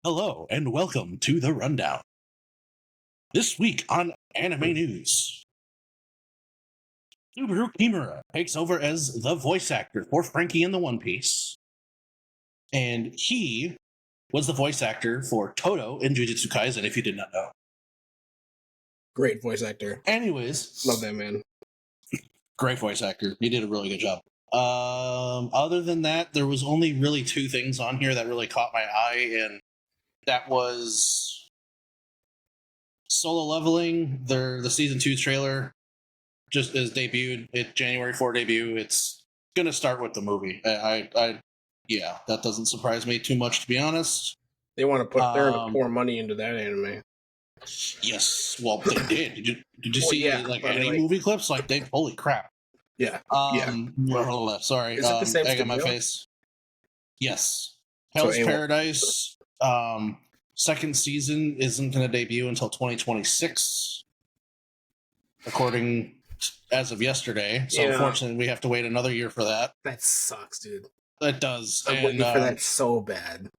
Hello and welcome to the Rundown. This week on Anime News, Subaru Kimura takes over as the voice actor for Frankie in the One Piece. And he was the voice actor for Toto in Jujutsu Kaisen, if you did not know. Great voice actor. Anyways. Love that man. Great voice actor. He did a really good job. Other than that, there was only really two things on here that really caught my eye, and that was Solo Leveling. The season 2 trailer just is debuted. It January 4 debut. It's gonna start with the movie. Yeah, that doesn't surprise me too much, to be honest. They want to put they're gonna pour money into that anime. Yes, well, they did. Did you see any movie clips? Like, they holy crap. Yeah. Well, sorry. Is it the same egg on my studio? face. Yes. Hell's Paradise. Second season isn't going to debut until 2026, according as of yesterday. So unfortunately, we have to wait another year for that. That sucks, dude. That does. I'm waiting for that so bad.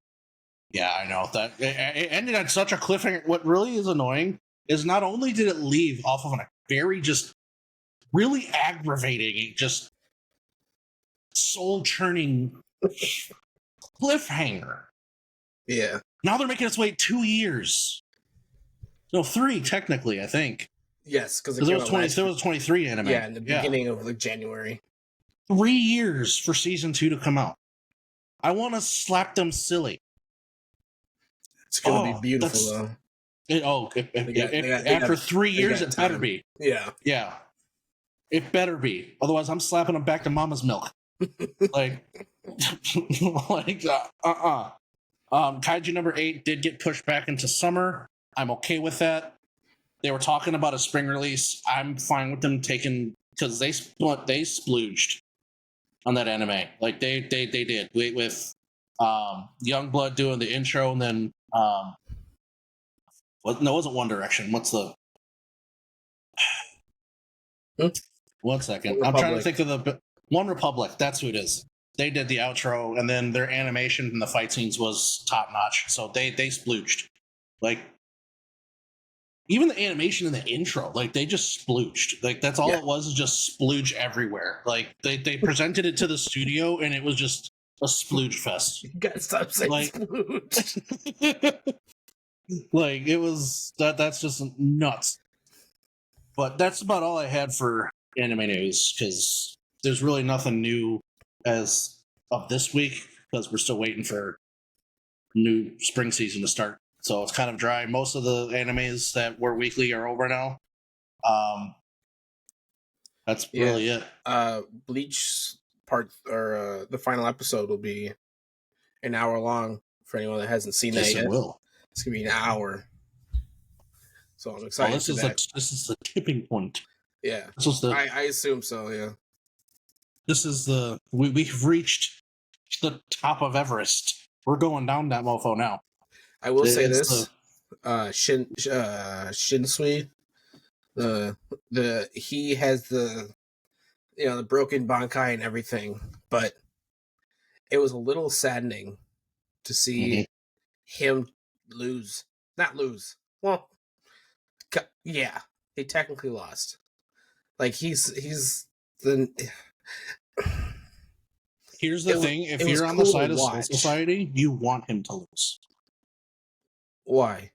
Yeah, I know that it ended on such a cliffhanger. What really is annoying is not only did it leave off of a very just really aggravating, just soul churning cliffhanger. Yeah. Now they're making us wait 2 years. No, 3 technically, I think. Yes, because there was 23 anime. Yeah, in the beginning of January. 3 years for season 2 to come out. I want to slap them silly. It's gonna be beautiful though. After 3 years, it better be. Yeah. Yeah. It better be. Otherwise, I'm slapping them back to mama's milk. Kaiju number 8 did get pushed back into summer. I'm okay with that. They were talking about a spring release. I'm fine with them taking, because they splooged on that anime. Like they did with Youngblood doing the intro, and then it wasn't One Direction. What's the 1 second? I'm trying to think of the One Republic. That's who it is. They did the outro, and then their animation and the fight scenes was top notch. So they splooged. Like, even the animation in the intro, like, they just splooged. Like, that's all it was, is just splooge everywhere. Like, they presented it to the studio, and it was just a splooge fest. You gotta stop saying splooge. Like, it was that's just nuts. But that's about all I had for anime news, because there's really nothing new as of this week, because we're still waiting for new spring season to start. So it's kind of dry. Most of the animes that were weekly are over now. That's really it. Bleach the final episode will be an hour long for anyone that hasn't seen that yet. It will. It's gonna be an hour. So I'm excited. This is the tipping point. Yeah. I assume so, yeah. This is we've reached the top of Everest. We're going down that mofo now. I will say this: Shinsui, he has the broken Bankai and everything, but it was a little saddening to see him lose. Not lose. Well, yeah, he technically lost. Like he's the. Here's the thing: if you're on the side of Soul Society, you want him to lose. Why?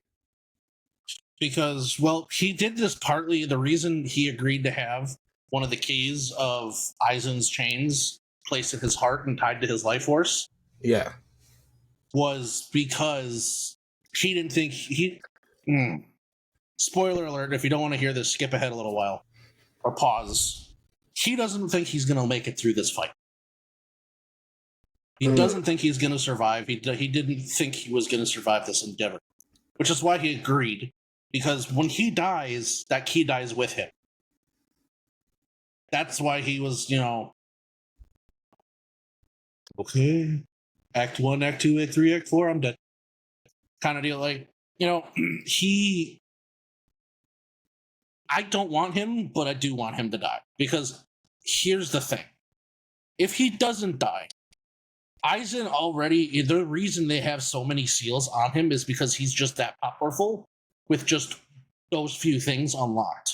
Because, well, he did this partly. The reason he agreed to have one of the keys of Aizen's chains placed in his heart and tied to his life force, was because he didn't think Spoiler alert! If you don't want to hear this, skip ahead a little while or pause. He doesn't think he's going to make it through this fight. He doesn't think he's going to survive. He didn't think he was going to survive this endeavor, which is why he agreed. Because when he dies, that key dies with him. That's why he was, okay, Act 1, Act 2, Act 3, Act 4, I'm dead. Kind of deal. Like, I don't want him, but I do want him to die. Because here's the thing. If he doesn't die, Aizen already, the reason they have so many seals on him is because he's just that powerful with just those few things unlocked.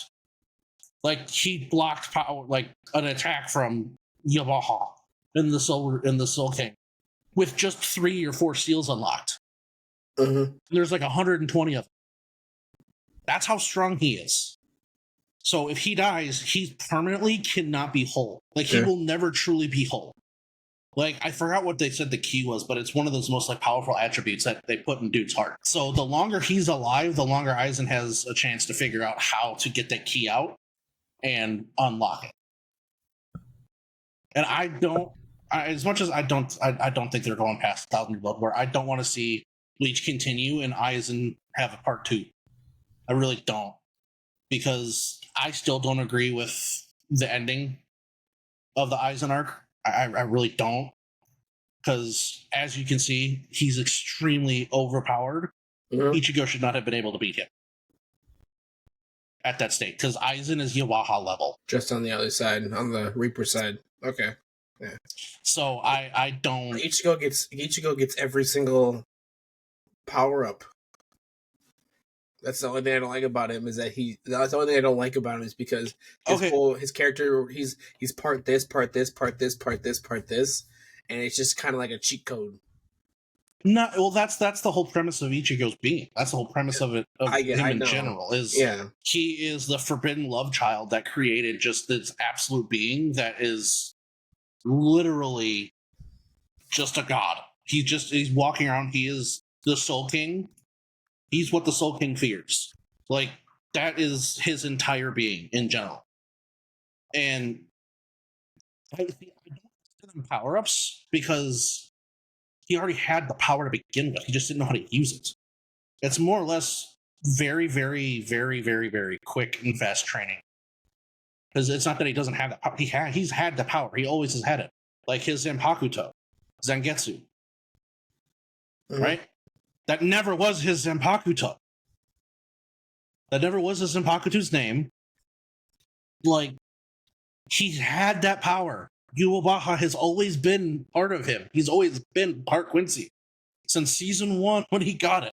Like he blocked power, like an attack from Yamaha in the Soul King with just 3 or 4 seals unlocked. There's like 120 of them. That's how strong he is. So if he dies, he permanently cannot be whole. Like he will never truly be whole. Like I forgot what they said the key was, but it's one of those most like powerful attributes that they put in dude's heart. So the longer he's alive, the longer Aizen has a chance to figure out how to get that key out and unlock it. And as much as I don't think they're going past 1,000 Blood War. I don't want to see Bleach continue and Aizen have a part 2. I really don't, because I still don't agree with the ending of the Aizen arc. I really don't, because as you can see, he's extremely overpowered. Ichigo should not have been able to beat him at that state, because Aizen is Yamaha level. Just on the other side, on the Reaper side. Okay. Yeah. So I don't. Ichigo gets every single power up. That's the only thing I don't like about him, is that that's the only thing I don't like about him is because his character, he's part this, part this, part this, part this, part this, and it's just kind of like a cheat code. No, well, that's the whole premise of Ichigo's being. That's the whole premise of it. Him in general is he is the forbidden love child that created just this absolute being that is literally just a god. He's walking around. He is the Soul King. He's what the Soul King fears. Like that is his entire being in general. And I don't give them power ups because he already had the power to begin with. He just didn't know how to use it. It's more or less very, very, very, very, very quick and fast training. Because it's not that he doesn't have that power. He's had the power. He always has had it. Like his Zanpakuto, Zangetsu. Right? That never was his Zanpakuto. That never was his Zanpakuto's name. Like, he had that power. Yamaha has always been part of him. He's always been part Quincy. Since season 1 when he got it.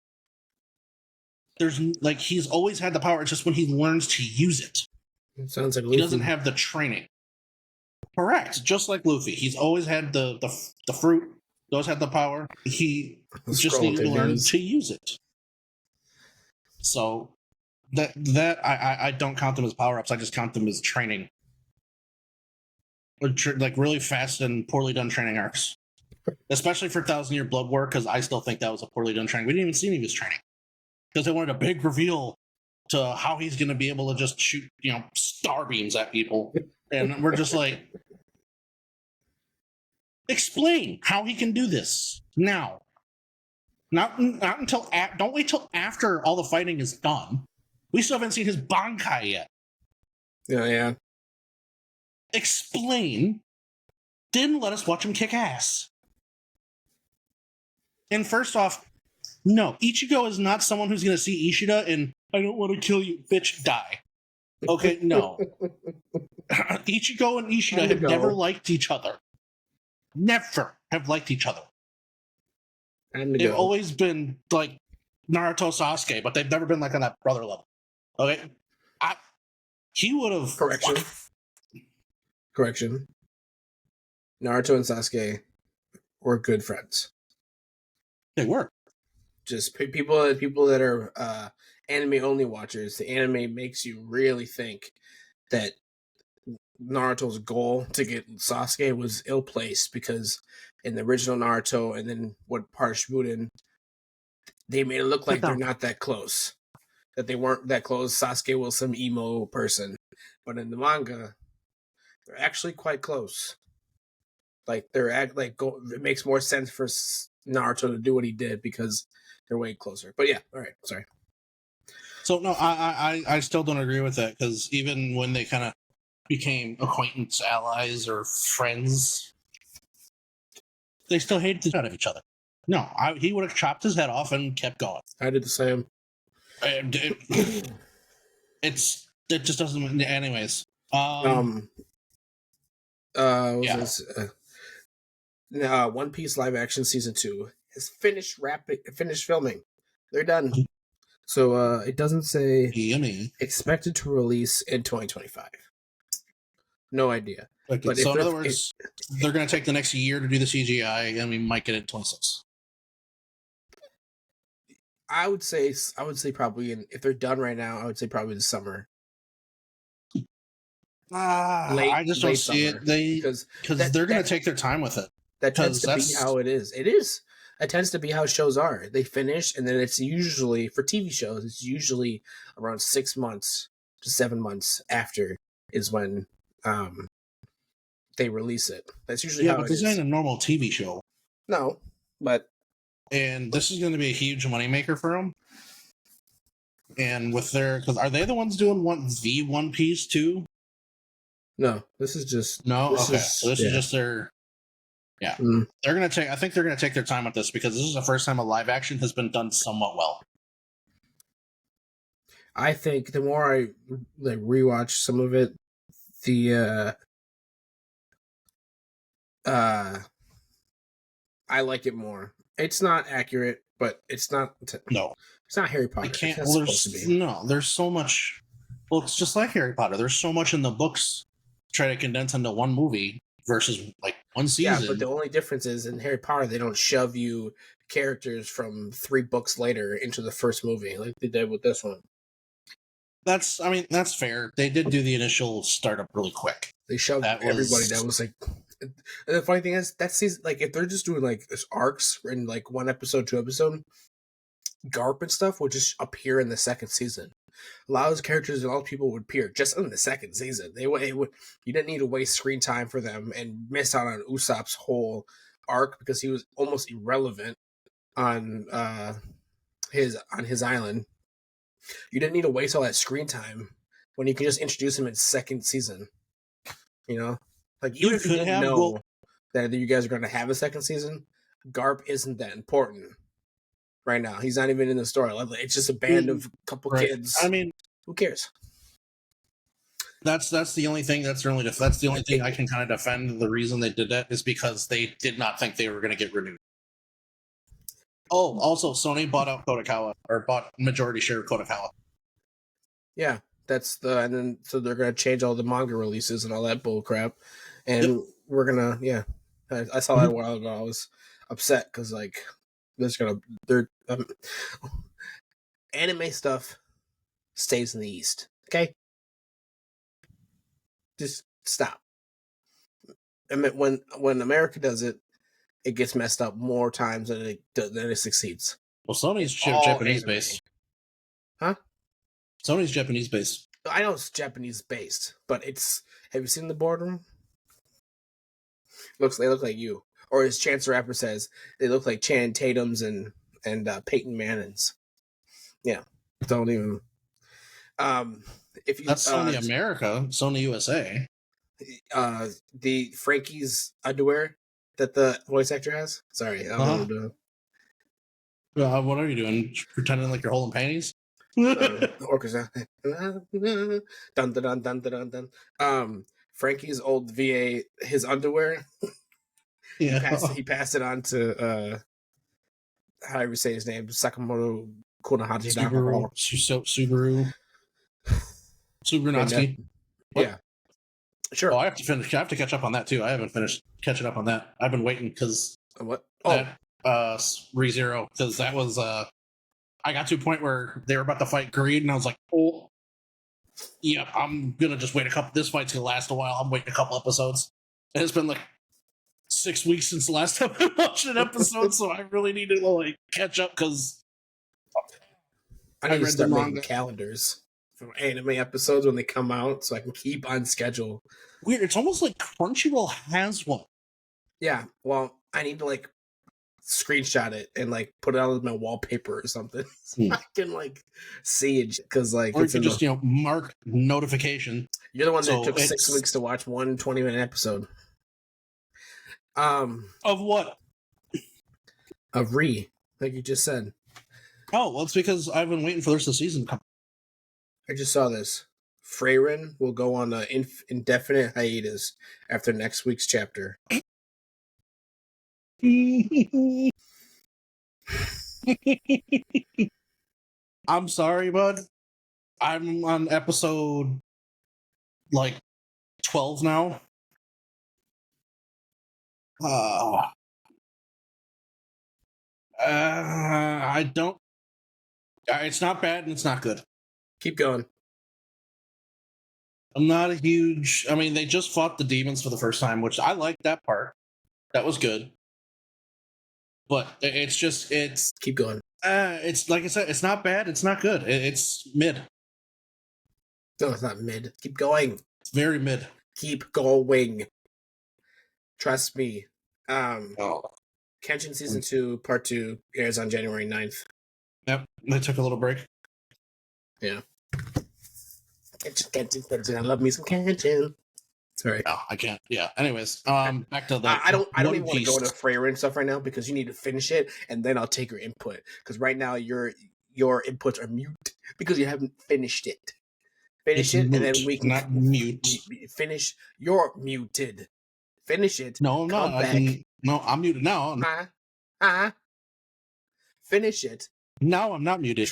He's always had the power. It's just when he learns to use it. It sounds like Luffy. He doesn't have the training. Correct. Just like Luffy. He's always had the fruit. He always had the power. He just needed to learn to use it. So that I don't count them as power-ups. I just count them as training. Like really fast and poorly done training arcs. Especially for 1,000 Year Blood War, because I still think that was a poorly done training. We didn't even see any of his training. Because they wanted a big reveal to how he's going to be able to just shoot, star beams at people. And we're just like, explain how he can do this now. Not until don't wait till after all the fighting is done. We still haven't seen his Bankai yet. Yeah. Explain. Didn't let us watch him kick ass. And first off, no, Ichigo is not someone who's going to see Ishida and I don't want to kill you, bitch, die. Okay, no. Ichigo and Ishida have never liked each other. Never have liked each other. They've always been like Naruto, Sasuke, but they've never been like on that brother level. Okay, he would have correction. Naruto and Sasuke were good friends. They were just people that are anime only watchers. The anime makes you really think that Naruto's goal to get Sasuke was ill-placed, because in the original Naruto and then what part of Shippuden, they made it look like they're not that close. That they weren't that close. Sasuke was some emo person. But in the manga, they're actually quite close. Like it makes more sense for Naruto to do what he did because they're way closer. But yeah, all right, sorry. So no, I still don't agree with that, because even when they kind of became acquaintance, allies, or friends, they still hated the shit out of each other. No, he would have chopped his head off and kept going. I did the same. It just doesn't. Anyways, One Piece live action season 2 has finished filming. They're done. So it doesn't say Yummy. expected to release in 2025. No idea. Okay, But so in other words, they're going to take the next year to do the CGI, and we might get it in 26. I would say probably if they're done right now, I would say probably the summer. I just don't see summer, it. Because they're going to take their time with it. That tends to be how it is. It is. It tends to be how shows are. They finish, and then it's usually, for TV shows, it's usually around 6 months to 7 months after is when they release it. That's usually how it is. Yeah, but this ain't a normal TV show. No, but... And this is going to be a huge moneymaker for them. And with their... Because are they the ones doing the One Piece too? No, this is just... No? Okay. So this is just their... Yeah. They're going to take... I think they're going to take their time with this because this is the first time a live action has been done somewhat well. I think the more I rewatch some of it, I like it more. It's not accurate, but it's not... No. It's not Harry Potter. It can't... there's so much... Well, it's just like Harry Potter. There's so much in the books try to condense into one movie versus like one season. Yeah, but the only difference is in Harry Potter, they don't shove you characters from 3 books later into the first movie like they did with this one. That's fair. They did do the initial startup really quick. They shoved everybody that was like... And the funny thing is, that season, like, if they're just doing like this arcs in like 1 episode, 2 episode, Garp and stuff would just appear in the second season. A lot of those characters and all those people would appear just in the second season. You didn't need to waste screen time for them and miss out on Usopp's whole arc because he was almost irrelevant on his island. You didn't need to waste all that screen time when you can just introduce him in second season. You know, like even if you didn't know that you guys are going to have a second season, Garp isn't that important right now. He's not even in the story. It's just a band of couple kids. I mean, who cares? That's the only thing. That's the only thing I can kind of defend. The reason they did that is because they did not think they were going to get renewed. Oh, also, Sony bought out Kodokawa, or bought majority share of Kodokawa. Yeah, and then so they're going to change all the manga releases and all that bull crap, and we're gonna I saw that a while ago. I was upset because like anime stuff stays in the East. Okay, just stop. I mean, when America does it, it gets messed up more times than it succeeds. Well, Sony's Japanese based. Huh? Sony's Japanese based. I know it's Japanese based, but it's... Have you seen the boardroom? They look like you. Or as Chance the Rapper says, they look like Channing Tatum's and Peyton Manning's. Yeah. Don't even... That's Sony America, Sony USA. The Frankie's underwear that the voice actor has? Sorry, I don't know what I'm doing. What are you doing? Pretending like you're holding panties? Orchestra. Dun dun dun dun dun dun. Frankie's old VA, his underwear. Yeah. He passed it on to how do you say his name? Sakamoto Konohachi. Subaru Natsuki. Yeah. Sure. Oh, I have to catch up on that too. I haven't finished catching up on that. I've been waiting because what? ReZero, because that was I got to a point where they were about to fight Greed, and I was like, oh, yeah, I'm gonna just wait this fight's gonna last a while. I'm waiting a couple episodes. And it's been like 6 weeks since the last time I watched an episode, so I really need to like catch up because I need to start making calendars for anime episodes when they come out, so I can keep on schedule. Weird. It's almost like Crunchyroll has one. Yeah. Well, I need to like screenshot it and like put it on my wallpaper or something so I can like see it because like or you can just mark notification. You're the one that took 6 weeks to watch one 20-minute episode. Of what? Of like you just said. Oh, well, it's because I've been waiting for the rest of the season to come. I just saw this. Freyrin will go on an indefinite hiatus after next week's chapter. I'm sorry, bud. I'm on episode like 12 now. I don't. It's not bad and it's not good. Keep going. I'm not a huge. I mean, they just fought the demons for the first time, which I like that part. That was good. But it's just Keep going. it's like I said, it's not bad. It's not good. It's mid. No, it's not mid. Keep going. It's very mid. Keep going. Trust me. Oh. Kenshin Season 2, Part 2 airs on January 9th. Yep. They took a little break. Yeah. Kenshin. I love me some Kenshin. Sorry. No, I can't. Yeah. Anyways, back to the. I don't even want to go Piece. into Freyr and stuff right now because you need to finish it and then I'll take your input. Because right now your inputs are mute because you haven't finished it. Finish it It's and then mute, we can not mute. finish. You're muted. Finish it. No, I'm Come not. back. No, I'm muted now. Finish it. Now I'm not muted.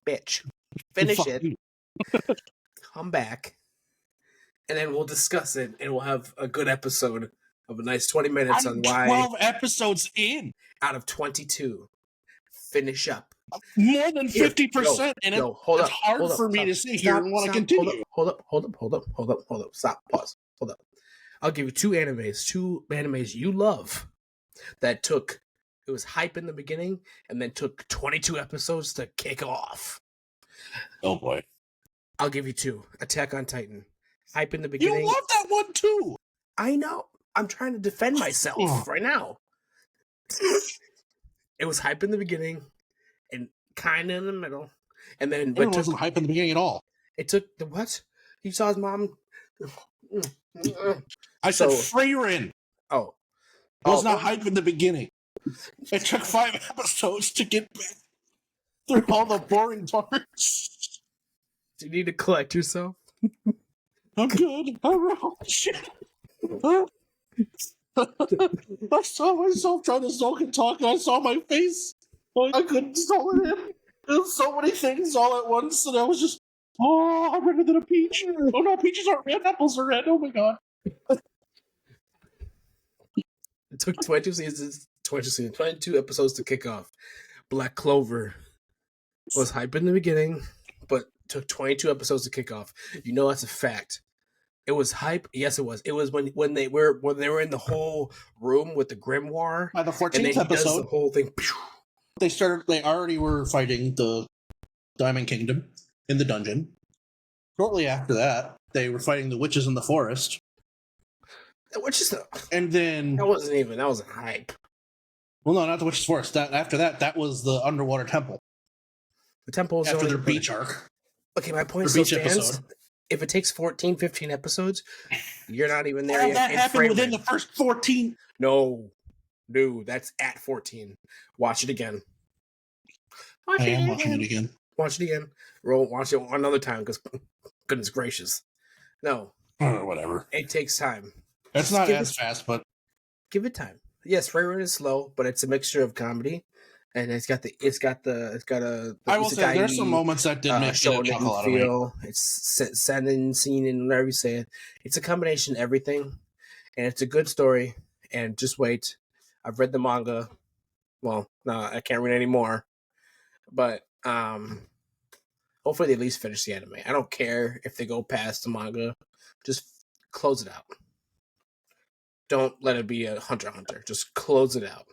Bitch. Finish Fuck it. you. Come back. And then we'll discuss it and we'll have a good episode of a nice 20 minutes I'm on why 12 episodes in. out of 22 finish up. More than 50%, and it's hard for me to sit here and want to continue. Hold up. Stop. Pause. Hold up. I'll give you two animes you love that took, it was hype in the beginning and then took 22 episodes to kick off. Oh boy. I'll give you two. Attack on Titan. Hype in the beginning. You love that one too. I know. I'm trying to defend myself right now. It was hype in the beginning and kind of in the middle. And then It wasn't hype in the beginning at all. It took the what? He saw his mom. I said Freyrin. Oh. It was not hype in the beginning. It took 5 episodes to get back through all the boring parts. Do you need to collect yourself? I'm good. Shit. I saw myself trying to sulk and talk, and I saw my face. I couldn't stall it in. There's so many things all at once, and I was just, I'm redder than a peach. Oh no, peaches aren't red, apples are red. Oh my god. It took 22 episodes to kick off. Black Clover was hype in the beginning, but took 22 episodes to kick off. You know that's a fact. It was hype. Yes, it was. It was when they were in the whole room with the grimoire. By the 14th and then episode, the whole thing. They already were fighting the Diamond Kingdom in the dungeon. Shortly after that, they were fighting the witches in the forest. And then that wasn't hype. Well, no, not the witches' forest. After that was the underwater temple. The temple was after their beach arc. Okay, my point still stands. Episode. If it takes 14, 15 episodes, you're not even there all yet. That happened within the first 14. No, that's at 14. Watch it again. I am watching it again. Watch it again. Watch it another time because goodness gracious. No. Whatever. It takes time. It's not as fast, but give it time. Yes, Freyrin is slow, but it's a mixture of comedy, and it's got a. I will say there's some moments that did make it a lot feel. Of me. It's set in, scene, and whatever you say it. It's a combination of everything, and it's a good story. And just wait. I've read the manga. Well, no, I can't read anymore. But hopefully they at least finish the anime. I don't care if they go past the manga. Just close it out. Don't let it be a Hunter x Hunter. Just close it out.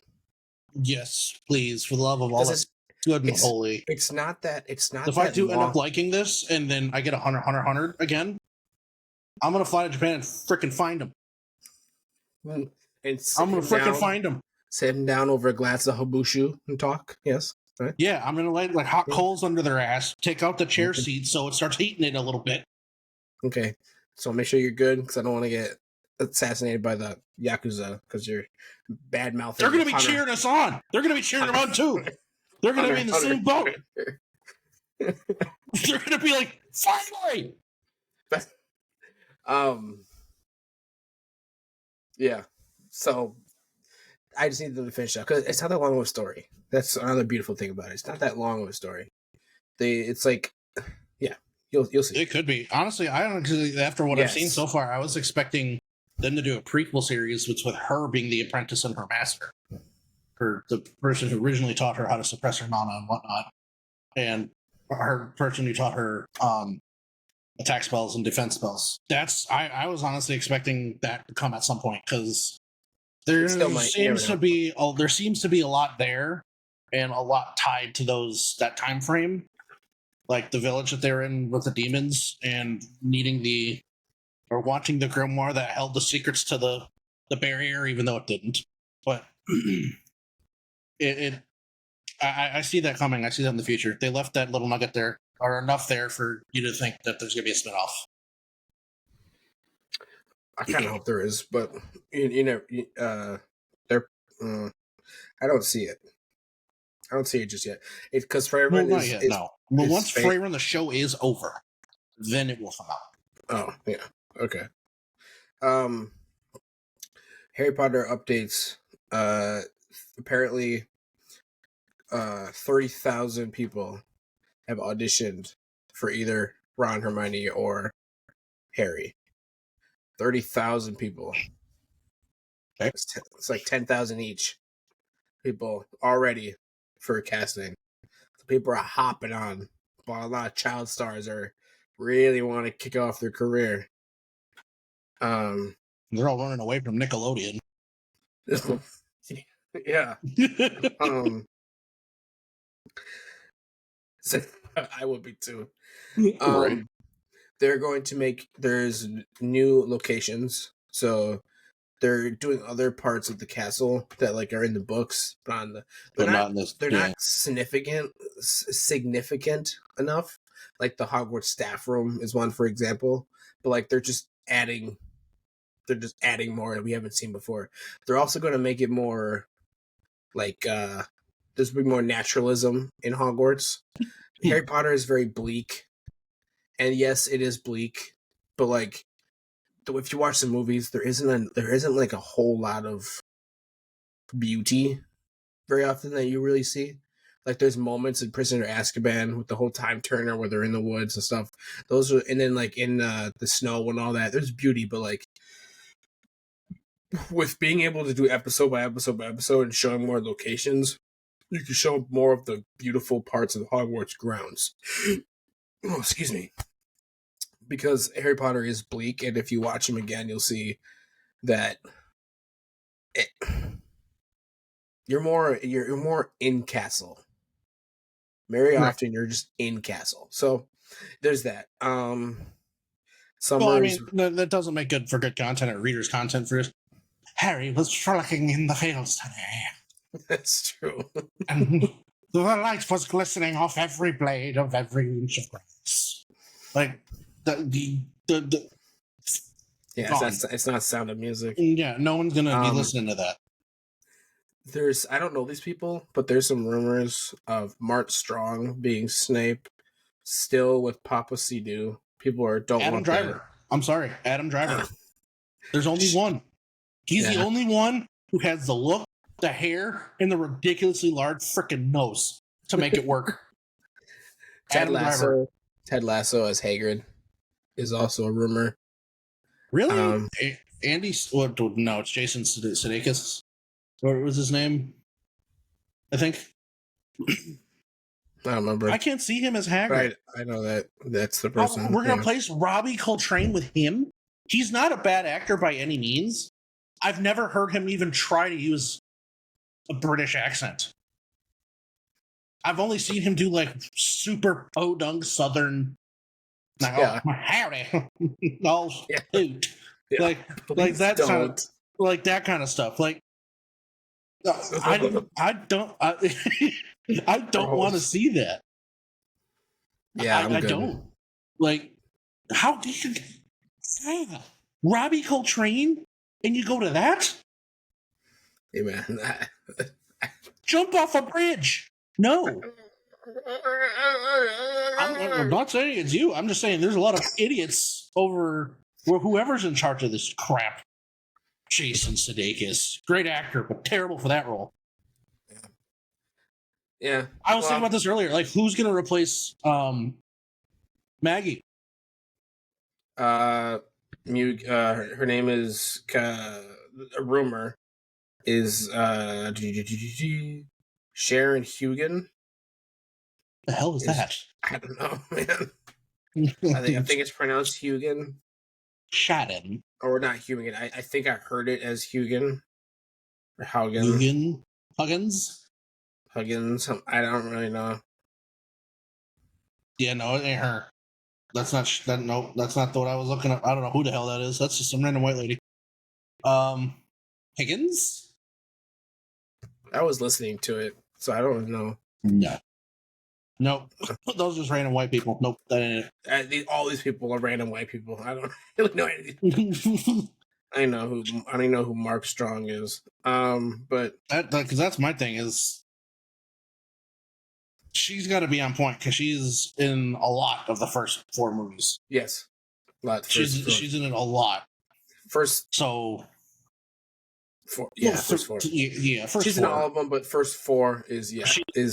Yes, please, for the love of all that's good and holy. It's not that. It's not. If I do end up liking this, and then I get a Hunter again, I'm gonna fly to Japan and fricking find him. And I'm gonna fricking find him. Sit him down over a glass of habushu and talk. Yes. Right? Yeah, I'm gonna light like hot coals under their ass. Take out the chair seat so it starts heating it a little bit. Okay, so make sure you're good because I don't want to get assassinated by the Yakuza because you're bad mouthing. They're going to be cheering us on. They're going to be cheering them on too. They're going to be in the same boat. They're going to be like, finally. Yeah. So I just need them to finish out because it's not that long of a story. That's another beautiful thing about it. It's not that long of a story. It's like, yeah, you'll see. It could be. Honestly, I don't. Cause after what I've seen so far, I was expecting them to do a prequel series, which with her being the apprentice and her master, her the person who originally taught her how to suppress her mana and whatnot, and her person who taught her attack spells and defense spells. I was honestly expecting that to come at some point because there seems to be a lot there and a lot tied to that time frame, like the village that they're in with the demons and needing or wanting the grimoire that held the secrets to the barrier, even though it didn't. But I see that coming. I see that in the future. They left that little nugget there, or enough there for you to think that there's going to be a spinoff. I kind of hope there is, but they're. I don't see it. I don't see it just yet. Because Freyren not yet. No. Well, once Freyren the show is over, then it will come out. Oh yeah. Okay. Harry Potter updates. Apparently, 30,000 people have auditioned for either Ron, Hermione, or Harry. 30,000 people. Okay. It's like 10,000 each. People already for casting. So people are hopping on. While a lot of child stars really want to kick off their career. They're all running away from Nickelodeon. Yeah. So, I would be too. Right. They're going to there's new locations. So they're doing other parts of the castle that like are in the books, but they're not significant enough. Like the Hogwarts staff room is one, for example. But like they're just adding more that we haven't seen before. They're also going to make it more like there's be more naturalism in Hogwarts. Harry Potter is very bleak, and yes, it is bleak. But like, if you watch the movies, there isn't like a whole lot of beauty very often that you really see. Like there's moments in Prisoner of Azkaban with the whole time turner where they're in the woods and stuff. And then like in the snow and all that, there's beauty, but like with being able to do episode by episode by episode and showing more locations, you can show more of the beautiful parts of the Hogwarts grounds. Oh, excuse me. Because Harry Potter is bleak, and if you watch him again, you'll see that you're more in castle. Very often you're just in castle. So there's that. That doesn't make good for good content or readers' content for us. Harry was frolicking in the fields today. That's true. And the light was glistening off every blade of every inch of grass. Like it's not Sound of Music. Yeah, no one's gonna be listening to that. I don't know these people, but there's some rumors of Mark Strong being Snape, still with Papa Sidhu. People don't Adam want Driver. That. I'm sorry, Adam Driver. There's only one. He's the only one who has the look, the hair, and the ridiculously large freaking nose to make it work. Ted Lasso as Hagrid is also a rumor. Really? Andy? No, it's Jason Sudeikis. What was his name? I think. I don't remember. I can't see him as Hagrid. I know that's the person. We're going to place Robbie Coltrane with him? He's not a bad actor by any means. I've never heard him even try to use a British accent. I've only seen him do like super podunk Southern. Like, howdy. Hoot. Yeah. Like that kind of, like that kind of stuff. Like I don't want to see that. Yeah, I don't. Like, how do you Robbie Coltrane and you go to that? Hey man. Jump off a bridge. No. I'm not saying it's you. I'm just saying there's a lot of idiots over whoever's in charge of this crap. Jason Sudeikis, great actor, but terrible for that role. Yeah. I was thinking about this earlier. Like, who's going to replace Maggie? Her name is a rumor is Sharon Hugan. The hell is that? I don't know, man. I think it's pronounced Hugan. Shaden. Or not Hugan. I think I heard it as Hugan. Or Haugen. Hugan? Huggins? Huggins. I don't really know. Yeah, no, it ain't her. That's not that. No, that's not what I was looking at. I don't know who the hell that is. That's just some random white lady. Higgins. I was listening to it, so I don't know. No. Nope. Those are just random white people. Nope, that ain't it. All these people are random white people. I don't really know anything. it. I don't know who Mark Strong is. But because that's my thing is she's got to be on point because she's in a lot of the first 4 movies. Yes, She's in it a lot. First, so 4, yeah, first 4. Yeah, first she's 4. in all of them, but first 4 is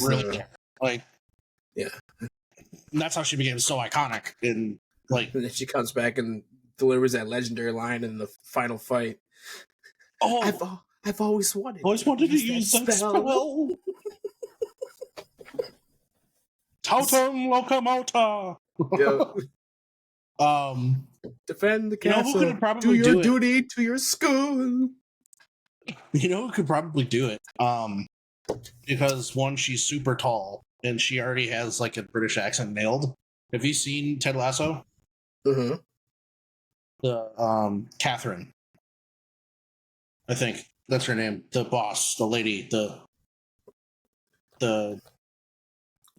really like yeah. And that's how she became so iconic. And like, and then she comes back and delivers that legendary line in the final fight. Oh, I've always wanted to use that spell. Totem Locomotor. Yeah. Defend the castle. Who could probably do your duty to your school. You know who could probably do it? Because one, she's super tall and she already has like a British accent nailed. Have you seen Ted Lasso? Mm-hmm. The Catherine, I think that's her name. The boss, the lady, the.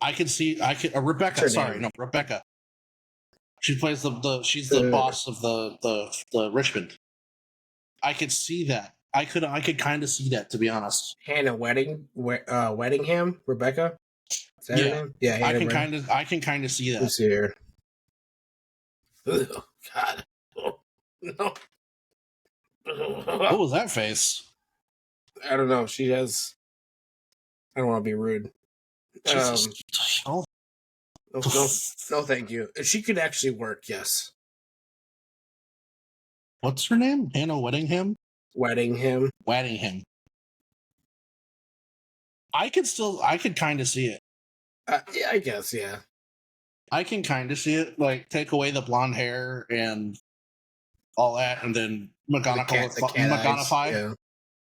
I could Rebecca. Sorry, no, Rebecca. She plays she's the boss of the Richmond. I could see that. I could kind of see that, to be honest. Hannah Weddingham, Rebecca. Is that her name? Yeah, Hannah I can kind of see that. Let's see here. Oh, God. Oh, no. What was that face? I don't know. She has. I don't want to be rude. No, thank you. If she could actually work, yes. What's her name? Hannah Weddingham? Weddingham. I could kind of see it. Yeah, I guess, yeah. I can kind of see it. Like, take away the blonde hair and all that, and then McGonify.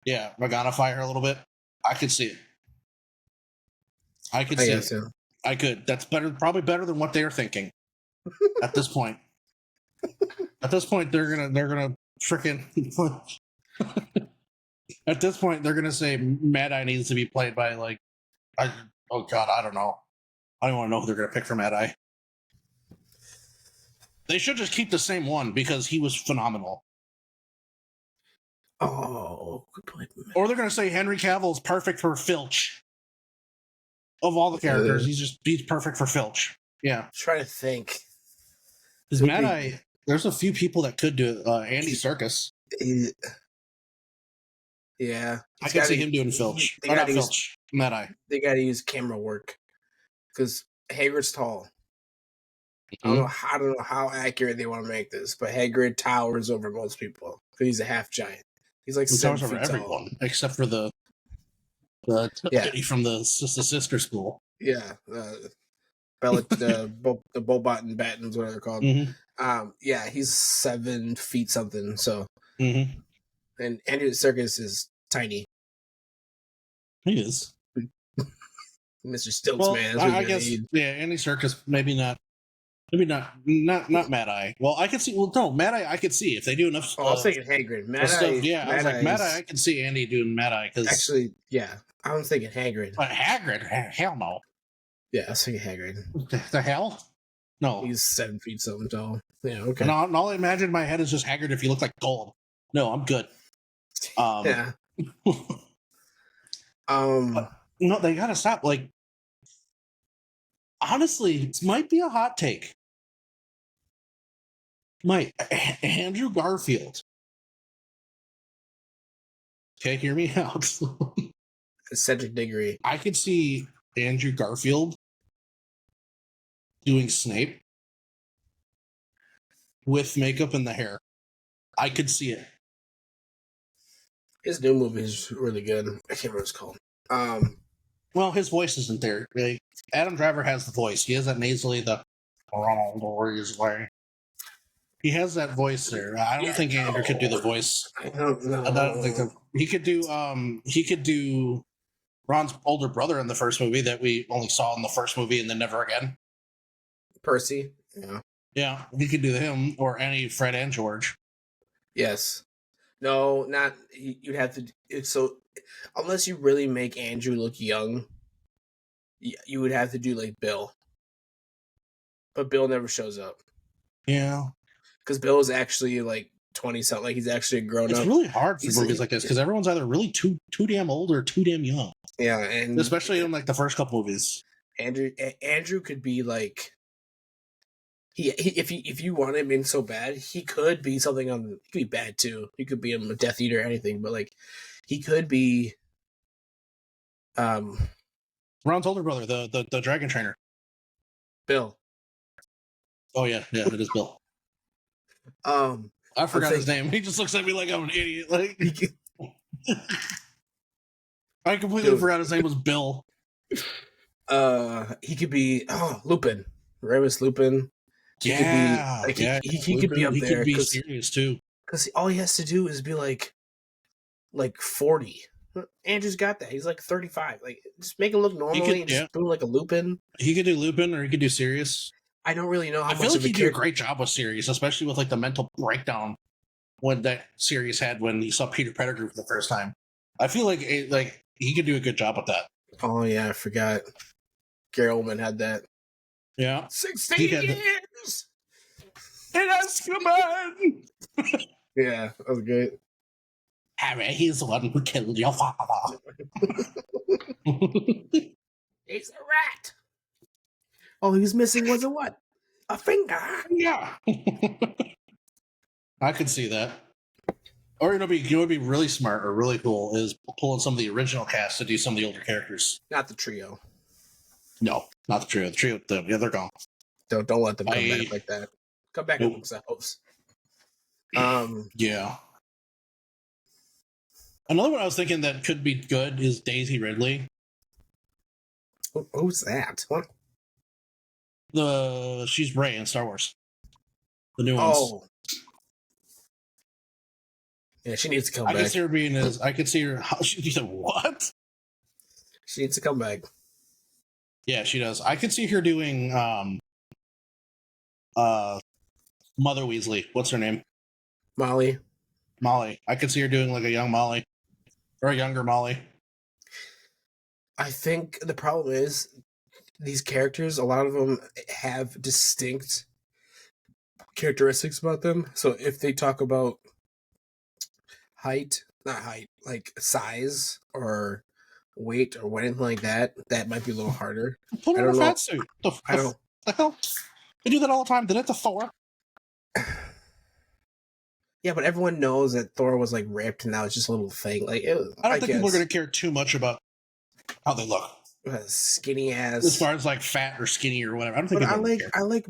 Yeah, McGonify her a little bit. I could see it. I could see it. So. I could. That's better. Probably better than what they're thinking at this point. At this point, they're gonna freaking. At this point, they're gonna say Mad Eye needs to be played by oh God, I don't know. I don't want to know who they're gonna pick for Mad Eye. They should just keep the same one because he was phenomenal. Oh, good point. Or they're gonna say Henry Cavill is perfect for Filch. Of all the characters, he's perfect for Filch. Yeah. Try to think. Because Mad Eye, there's a few people that could do it. Andy Serkis. Yeah. I could see him doing Filch. Not Filch. Mad Eye. They got to use camera work. Because Hagrid's tall. Mm-hmm. I don't know how accurate they want to make this, but Hagrid towers over most people. Because he's a half giant. He's like 7 feet tall. He towers over everyone, except for the from the sister school. Yeah. The Bobot and Battens, whatever they're called. Mm-hmm. Yeah, he's 7 feet something. So, and Andy Serkis is tiny. He is Mr. Stilts, man. I guess Andy Serkis maybe not Mad Eye. Well, I could see. Well, no, Mad Eye I could see if they do enough. I was thinking Hagrid. Mad Eye. Yeah, I was like Mad Eye. I can see Andy doing Mad Eye because actually, yeah, I was thinking Hagrid. But Hagrid, hell no. Yeah, I was thinking Hagrid. The hell? No, he's 7 feet something tall. Yeah, okay. And all I imagine in my head is just Hagrid if he looked like gold. No, I'm good. Yeah. No, they gotta stop. Like, honestly, this might be a hot take. Andrew Garfield Okay, hear me out. Cedric Diggory. I could see Andrew Garfield doing Snape with makeup and the hair. I could see it. His new movie is really good. I can't remember what it's called. Well, his voice isn't there. Really. Adam Driver has the voice. He has that nasally, the Ronald way. He has that voice there. I don't think Andrew could do the voice. I don't know. I don't think that he could do. He could do Ron's older brother in the first movie that we only saw in the first movie and then never again. Percy. Yeah. Yeah, he could do him or any Fred and George. Yes. No, not. You'd have to. So, unless you really make Andrew look young, you would have to do like Bill. But Bill never shows up. Yeah. Because Bill is actually like 20 something. Like he's actually grown It's up. really hard for movies like this because everyone's either really too damn old or too damn young. Yeah, and especially in like the first couple movies. Andrew could be like if you want him in so bad, he could be something on. He could be bad too. He could be a Death Eater or anything, but like he could be. Ron's older brother, the dragon trainer. Bill. Oh yeah, it is Bill. I forgot his name. He just looks at me like I'm an idiot. Like I completely forgot his name was Bill. He could be Lupin, Remus Lupin. He could be up there. He could be serious too. Because all he has to do is be like 40. Andrew's got that. He's like 35. Like just make him look normally. Just do like a Lupin. He could do Lupin, or he could do Sirius. I don't really know how I much feel like of he did a great job with Sirius, especially with like the mental breakdown when that Sirius had when he saw Peter Pettigrew for the first time. I feel like he could do a good job with that. Oh yeah, I forgot. Gary Oldman had that. Yeah, 16 years in Azkaban. Yeah, that was great. Harry, he's the one who killed your father. He's a rat. All he was missing was a finger. Yeah. I could see that. Or it would be really smart or really cool is pulling some of the original cast to do some of the older characters. Not the trio. No, not the trio. The trio, they're gone. Don't let them come back like that. Come back with themselves. Yeah. Another one I was thinking that could be good is Daisy Ridley. Who's that? What? She's Rey in Star Wars. The new ones. Oh. Yeah, she needs to come back. I could see her. You said what? She needs to come back. Yeah, she does. I could see her doing Mother Weasley. What's her name? Molly. I could see her doing like a young Molly or a younger Molly. I think the problem is these characters, a lot of them have distinct characteristics about them. So if they talk about like size or weight or anything like that, that might be a little harder. Put her in a fat suit. The hell? They do that all the time. Did it to Thor? Yeah, but everyone knows that Thor was like ripped, and now it's just a little thing. Like I don't think people are going to care too much about how they look. Skinny ass, as far as like fat or skinny or whatever. I don't think. But I like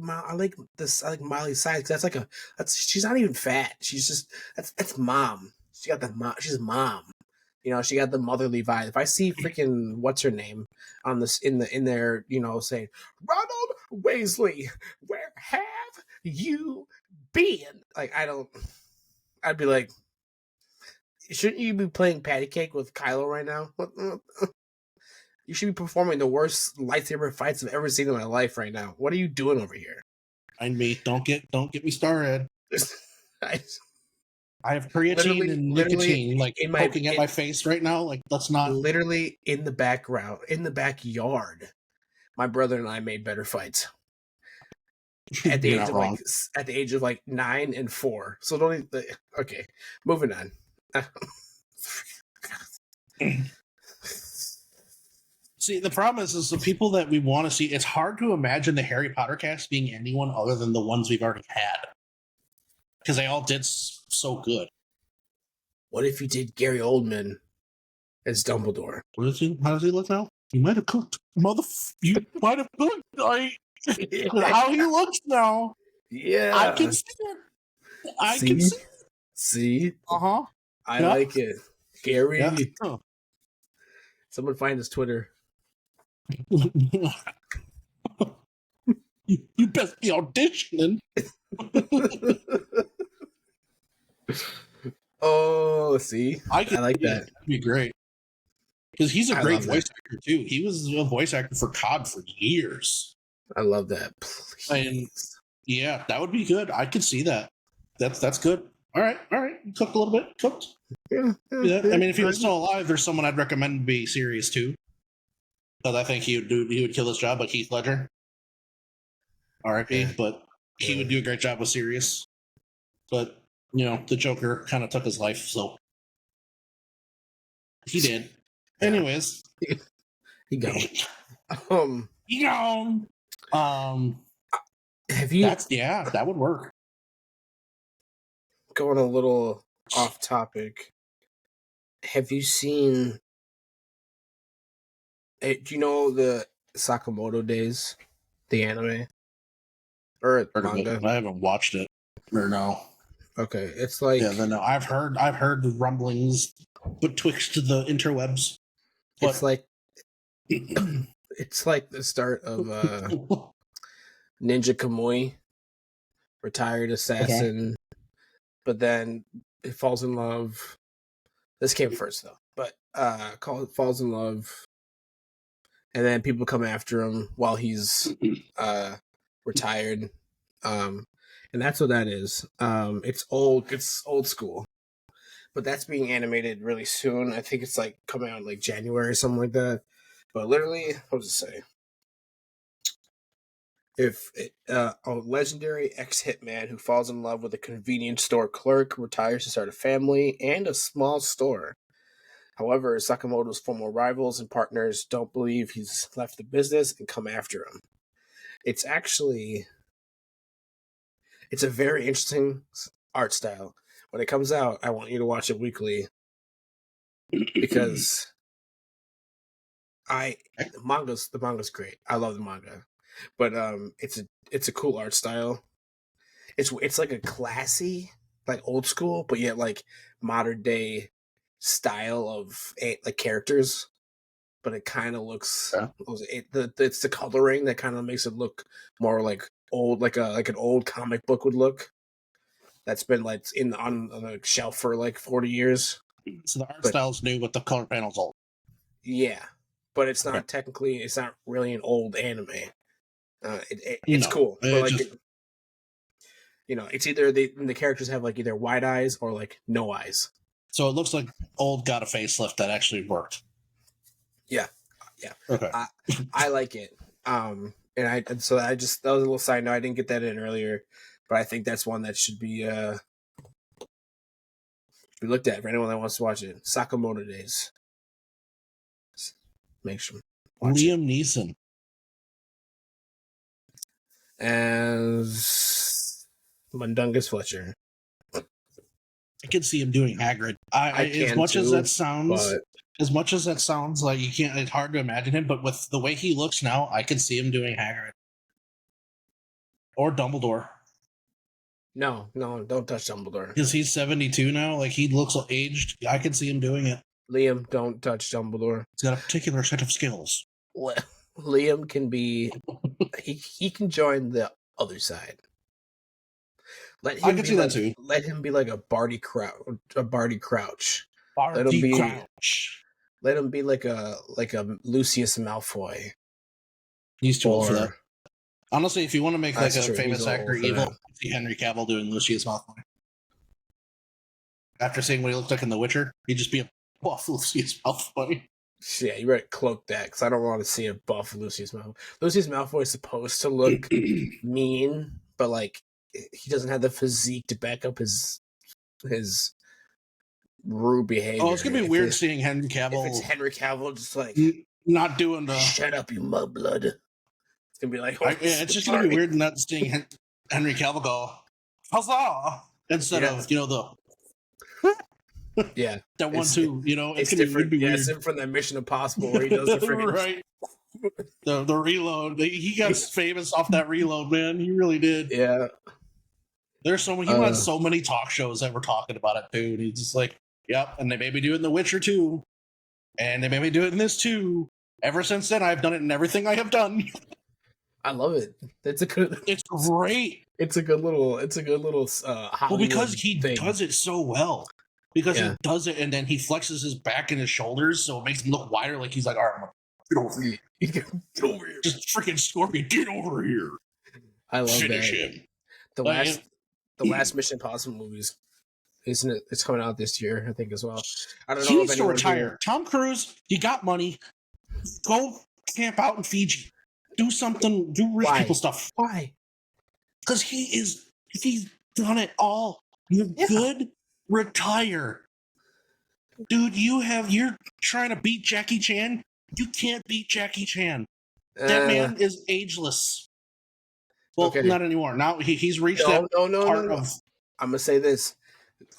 Molly's size. That's she's not even fat. She's just that's mom. She got the mom. She's mom. You know, she got the motherly vibe. If I see freaking what's her name on this in there, you know, saying Ronald Weasley, where have you been? Like I'd be like, shouldn't you be playing patty cake with Kylo right now? You should be performing the worst lightsaber fights I've ever seen in my life right now. What are you doing over here? Mind me, don't get me started. I have creatine and nicotine like poking at my face right now. Like that's not literally in the backyard. My brother and I made better fights at the age of like 9 and 4. So don't okay. Moving on. See, the problem is the people that we want to see. It's hard to imagine the Harry Potter cast being anyone other than the ones we've already had, because they all did so good. What if you did Gary Oldman as Dumbledore? What is he? How does he look now? You might have cooked, You might have cooked. How he looks now, Yeah. I can see it. I can see. See? Uh-huh. I like it. Gary. Yeah. Someone find his Twitter. You best be auditioning. Oh, see? I like that. That'd be great. Because he's a great voice that. actor, too. He was a voice actor for COD for years. I love that. Please. And yeah, that would be good. I could see that. That's good. All right. Cooked a little bit. Cooked. Yeah. I mean, if he was still alive, there's someone I'd recommend to be serious too. Because I think he would kill his job, like Heath Ledger. R.I.P. Yeah. But he would do a great job with Sirius. But the Joker kind of took his life, so he did. Yeah. Anyways, he gone. He gone. Have you? That would work. Going a little off topic. Have you seen? Do you know the Sakamoto Days, the anime or manga? I haven't watched it. Or no. Okay, it's like no. I've heard the rumblings betwixt the interwebs. It's like it's like the start of Ninja Kamui, retired assassin, but then he falls in love. This came first though, but falls in love, and then people come after him while he's retired, and that's what that is. It's old school, but that's being animated really soon. I think it's like coming out in like January or something like that. But literally, what does it say? If a legendary ex-hitman who falls in love with a convenience store clerk retires to start a family and a small store. However, Sakamoto's former rivals and partners don't believe he's left the business and come after him. It's a very interesting art style. When it comes out, I want you to watch it weekly because the manga's great. I love the manga, but it's a cool art style. It's like a classy, like old school, but yet like modern day style of like characters. But it kind of looks it's the coloring that kind of makes it look more like old, like an old comic book would look. That's been like on a shelf for like 40 years. So the art style's new, but the color panel's old. Yeah, but it's not technically. It's not really an old anime. It's cool, but like it's either the characters have like either wide eyes or like no eyes. So it looks like old got a facelift that actually worked. Yeah. Okay. I like it. That was a little side note. I didn't get that in earlier, but I think that's one that should be looked at for anyone that wants to watch it. Sakamoto Days. Make sure. Liam Neeson as Mundungus Fletcher. I can see him doing Hagrid. As much as that sounds like you can't, it's hard to imagine him, but with the way he looks now, I can see him doing Hagrid or Dumbledore. No, don't touch Dumbledore because he's 72 now. Like he looks aged. I can see him doing it. Liam, don't touch Dumbledore. He's got a particular set of skills. Liam can be. he can join the other side. I can see that too. Let him be like a Barty Crouch. Crouch. Let him be like a Lucius Malfoy. He's too old for that. Honestly, if you want to make like a famous actor evil, see Henry Cavill doing Lucius Malfoy. After seeing what he looked like in The Witcher, he'd just be a buff Lucius Malfoy. Yeah, you better cloak that because I don't want to see a buff Lucius Malfoy. Lucius Malfoy is supposed to look mean, but like he doesn't have the physique to back up his rude behavior. Oh, it's gonna be weird seeing Henry Cavill. If it's Henry Cavill, just like not doing the shut up, you mudblood. It's gonna be like it's just gonna be weird not seeing Henry Cavill go huzzah instead of the Yeah, That one too, you know, it's gonna different. be Yeah, weird. it's different from that Mission Impossible where he does the freaking right. The reload. He got famous off that reload, man. He really did. Yeah. There's so he went on so many talk shows that were talking about it too, and he's just like, "Yep." And they made me do it in The Witcher 2, and they made me do it in this too. Ever since then, I've done it in everything I have done. I love it. It's a good. It's great. It's a good little. It's a good little. Well, because he does it so well. Because Yeah. he does it, and then he flexes his back and his shoulders, so it makes him look wider. Like he's like, "All right, get over here, Get over here." just freaking Scorpion, get over here." I love Finish that. him. The last Mission Impossible movies, isn't it? It's coming out this year, I think, as well. I don't know. He if needs to anyone's retire. Tom Cruise, you got money. Go camp out in Fiji. Do something. Do rich people stuff. Why? Because he's done it all. You're good. Retire, dude. You're trying to beat Jackie Chan. You can't beat Jackie Chan. That man is ageless. Well, Okay. not anymore. Now he's reached that part of. I'm gonna say this: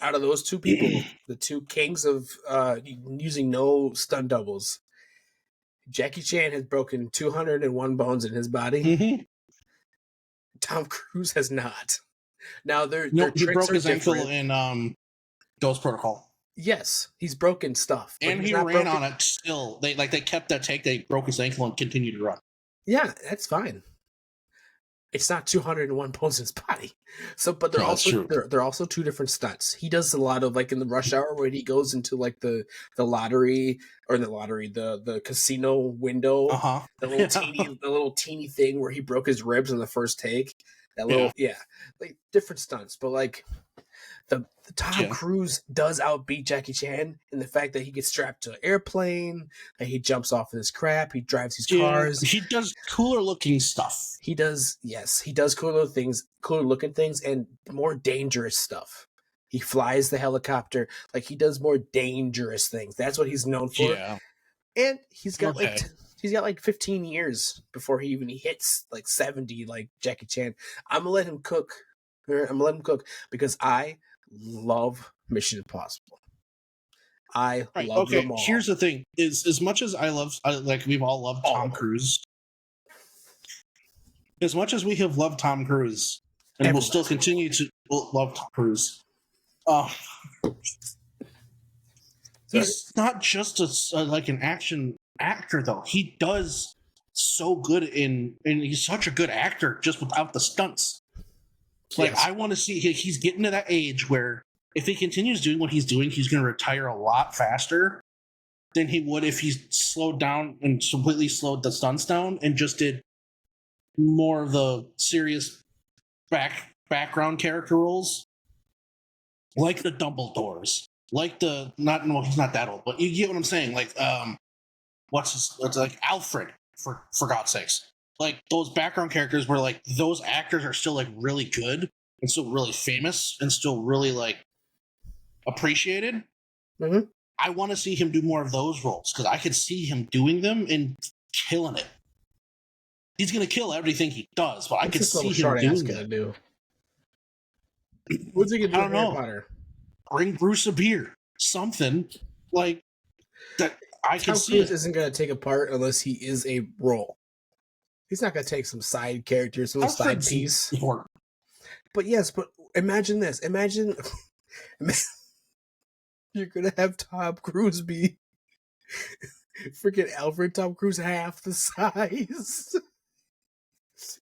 out of those two people, the two kings of using no stunt doubles, Jackie Chan has broken 201 bones in his body. Mm-hmm. Tom Cruise has not. Now he broke his ankle in Ghost Protocol. Yes, he's broken stuff, and he ran on it still. They kept that take. They broke his ankle and continued to run. Yeah, that's fine. It's not 201 bones in his body. So, but they're also two different stunts. He does a lot of like in the Rush Hour where he goes into like the lottery or the casino window. The little teeny thing where he broke his ribs in the first take. That little like different stunts, but like the Tom Cruise does outbeat Jackie Chan in the fact that he gets strapped to an airplane, that he jumps off of his crap, he drives these cars. He does cooler looking stuff. He does cooler looking things, and more dangerous stuff. He flies the helicopter, like he does more dangerous things. That's what he's known for. Yeah. And he's got like 15 years before he hits like 70 like Jackie Chan. I'm gonna let him cook. Because I love Mission Impossible. I love them all. Here's the thing: is as much as we've all loved Tom Cruise. As much as we have loved Tom Cruise, and we'll still continue to love Tom Cruise, he's not just an action actor, though. He does so good and he's such a good actor just without the stunts. Like, I want to see, he's getting to that age where if he continues doing what he's doing, he's going to retire a lot faster than he would if he slowed down and completely slowed the stunts down and just did more of the serious background character roles. Like the Dumbledores. Like he's not that old, but you get what I'm saying. Like, what's like Alfred, for God's sakes. Like those background characters where like those actors are still like really good and still really famous and still really like appreciated. Mm-hmm. I want to see him do more of those roles because I could see him doing them and killing it. He's gonna kill everything he does, but I could see him doing it. What's he gonna do? I don't know. Harry Potter? Bring Bruce a beer, something like that. I can see. Tom Cruise isn't gonna take a part unless he is a role. He's not going to take some side character, some side piece. But imagine this. Imagine you're going to have Tom Cruise be freaking Alfred. Tom Cruise half the size.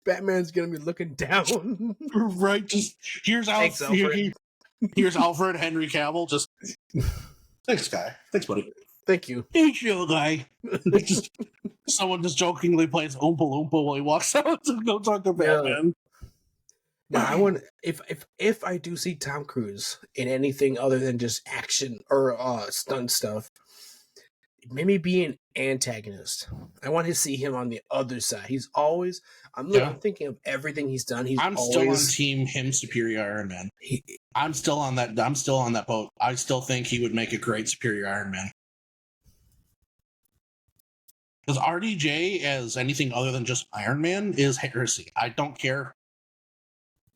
Batman's going to be looking down. Right. Just here's Alfred. Here's Alfred Henry Cavill. Just thanks, guy. Thanks, buddy. Thank you. Thanks, you guy. Someone just jokingly plays Oompa Loompa while he walks out to go talk to Batman. Now, I want if I do see Tom Cruise in anything other than just action or stunt stuff, maybe be an antagonist. I want to see him on the other side. He's always. I'm thinking of everything he's done. I'm still on team him Superior Iron Man. I'm still on that boat. I still think he would make a great Superior Iron Man. Because RDJ as anything other than just Iron Man is heresy. I don't care.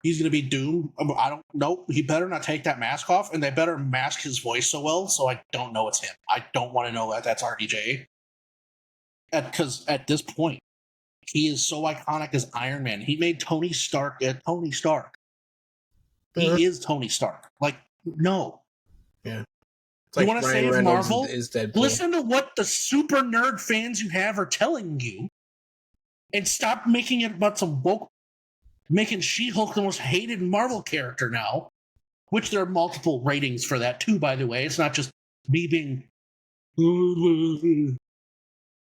he's going to be Doom. I don't know. He better not take that mask off, and they better mask his voice so well so I don't know it's him. I don't want to know that that's RDJ. Because at this point, he is so iconic as Iron Man. He made Tony Stark Tony Stark. He is Tony Stark. Like, no. Yeah. It's You want to save Reynolds Marvel? is Deadpool. Listen to what the super nerd fans you have are telling you, and stop making it about some woke, making She-Hulk the most hated Marvel character now, which there are multiple ratings for that too, by the way. It's not just me being...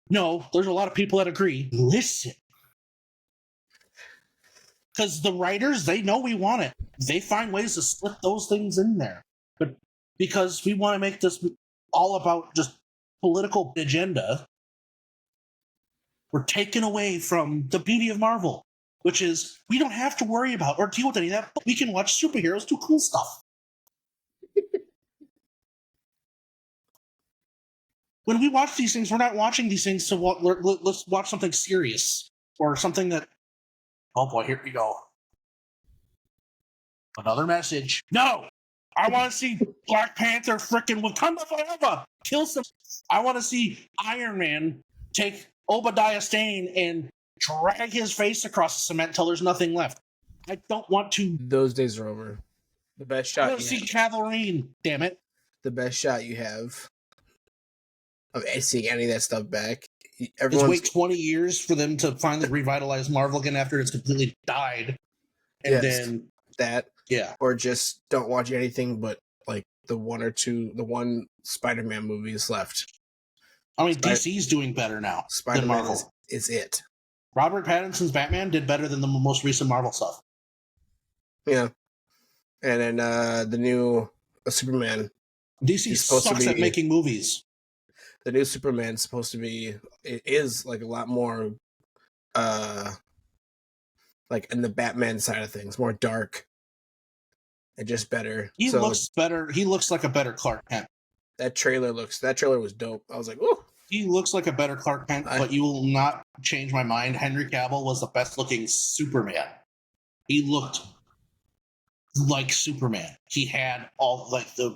No, there's a lot of people that agree. Listen. Because the writers, they know we want it. They find ways to slip those things in there. But because we want to make this all about just political agenda, we're taken away from the beauty of Marvel, which is we don't have to worry about or deal with any of that, but we can watch superheroes do cool stuff. When we watch these things, we're not watching these things to let's watch something serious or something that, oh boy, here we go. Another message. No! I want to see Black Panther frickin' Wakanda Forever kill some. I want to see Iron Man take Obadiah Stane and drag his face across the cement until there's nothing left. I don't want to. Those days are over. The best shot. I want to see Cavalry. Damn it! The best shot you have of seeing any of that stuff back. Just wait 20 years for them to finally revitalize Marvel again after it's completely died, and then that. Yeah. Or just don't watch anything but like the one Spider-Man movies left. I mean, DC's doing better now than Marvel. Is it. Robert Pattinson's Batman did better than the most recent Marvel stuff. Yeah. And then the new Superman. DC sucks at making movies. The new Superman's supposed to be... It is like a lot more... like in the Batman side of things. More dark. And just better. He looks better. He looks like a better Clark Kent. That trailer was dope. I was like, ooh. He looks like a better Clark Kent, but you will not change my mind. Henry Cavill was the best looking Superman. He looked like Superman. He had all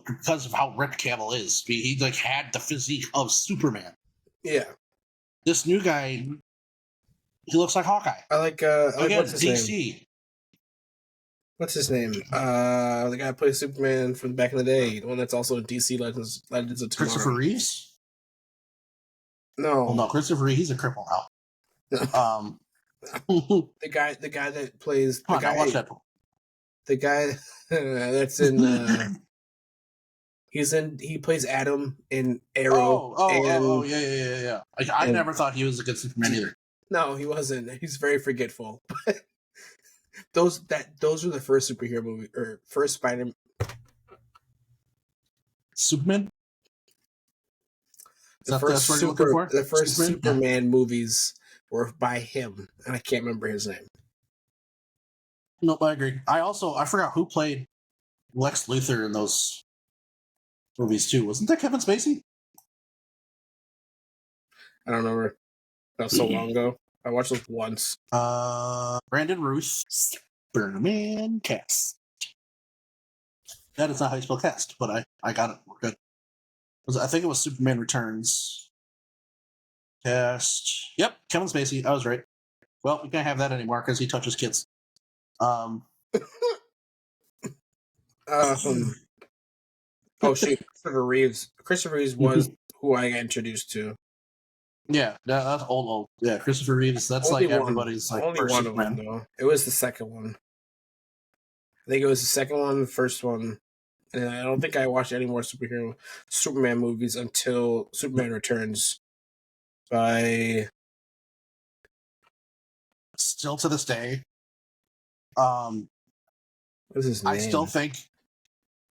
because of how ripped Cavill is. He like had the physique of Superman. Yeah. This new guy, he looks like Hawkeye. I like again, what's his DC. Name? What's his name? The guy who plays Superman from back in the day. The one that's also in DC Legends of Tomorrow. Christopher Reeves? No. Well, no, Christopher Reeves, he's a cripple now. the guy that plays watch that. The guy that's in he plays Adam in Arrow. Yeah. I never thought he was a good Superman either. No, he wasn't. He's very forgetful. Those were the first superhero movie or first Spider-Man. Superman? The first Superman movies were by him, and I can't remember his name. Nope, I agree. I forgot who played Lex Luthor in those movies too. Wasn't that Kevin Spacey? I don't remember. That was so long ago. I watched those once. Brandon Ruth, Superman cast. That is not how you spell cast, but I got it. We're good. I think it was Superman Returns. Cast. Yep, Kevin Spacey. I was right. Well, we can't have that anymore because he touches kids. Oh shoot, Christopher Reeves. Christopher Reeves was who I got introduced to. Yeah, that's old. Yeah, Christopher Reeves. That's only like everybody's like only first one Superman. of them, though. It was the second one. I think it was the second one, the first one, and I don't think I watched any more Superman movies until Superman Returns. Still to this day, what's his name? I still think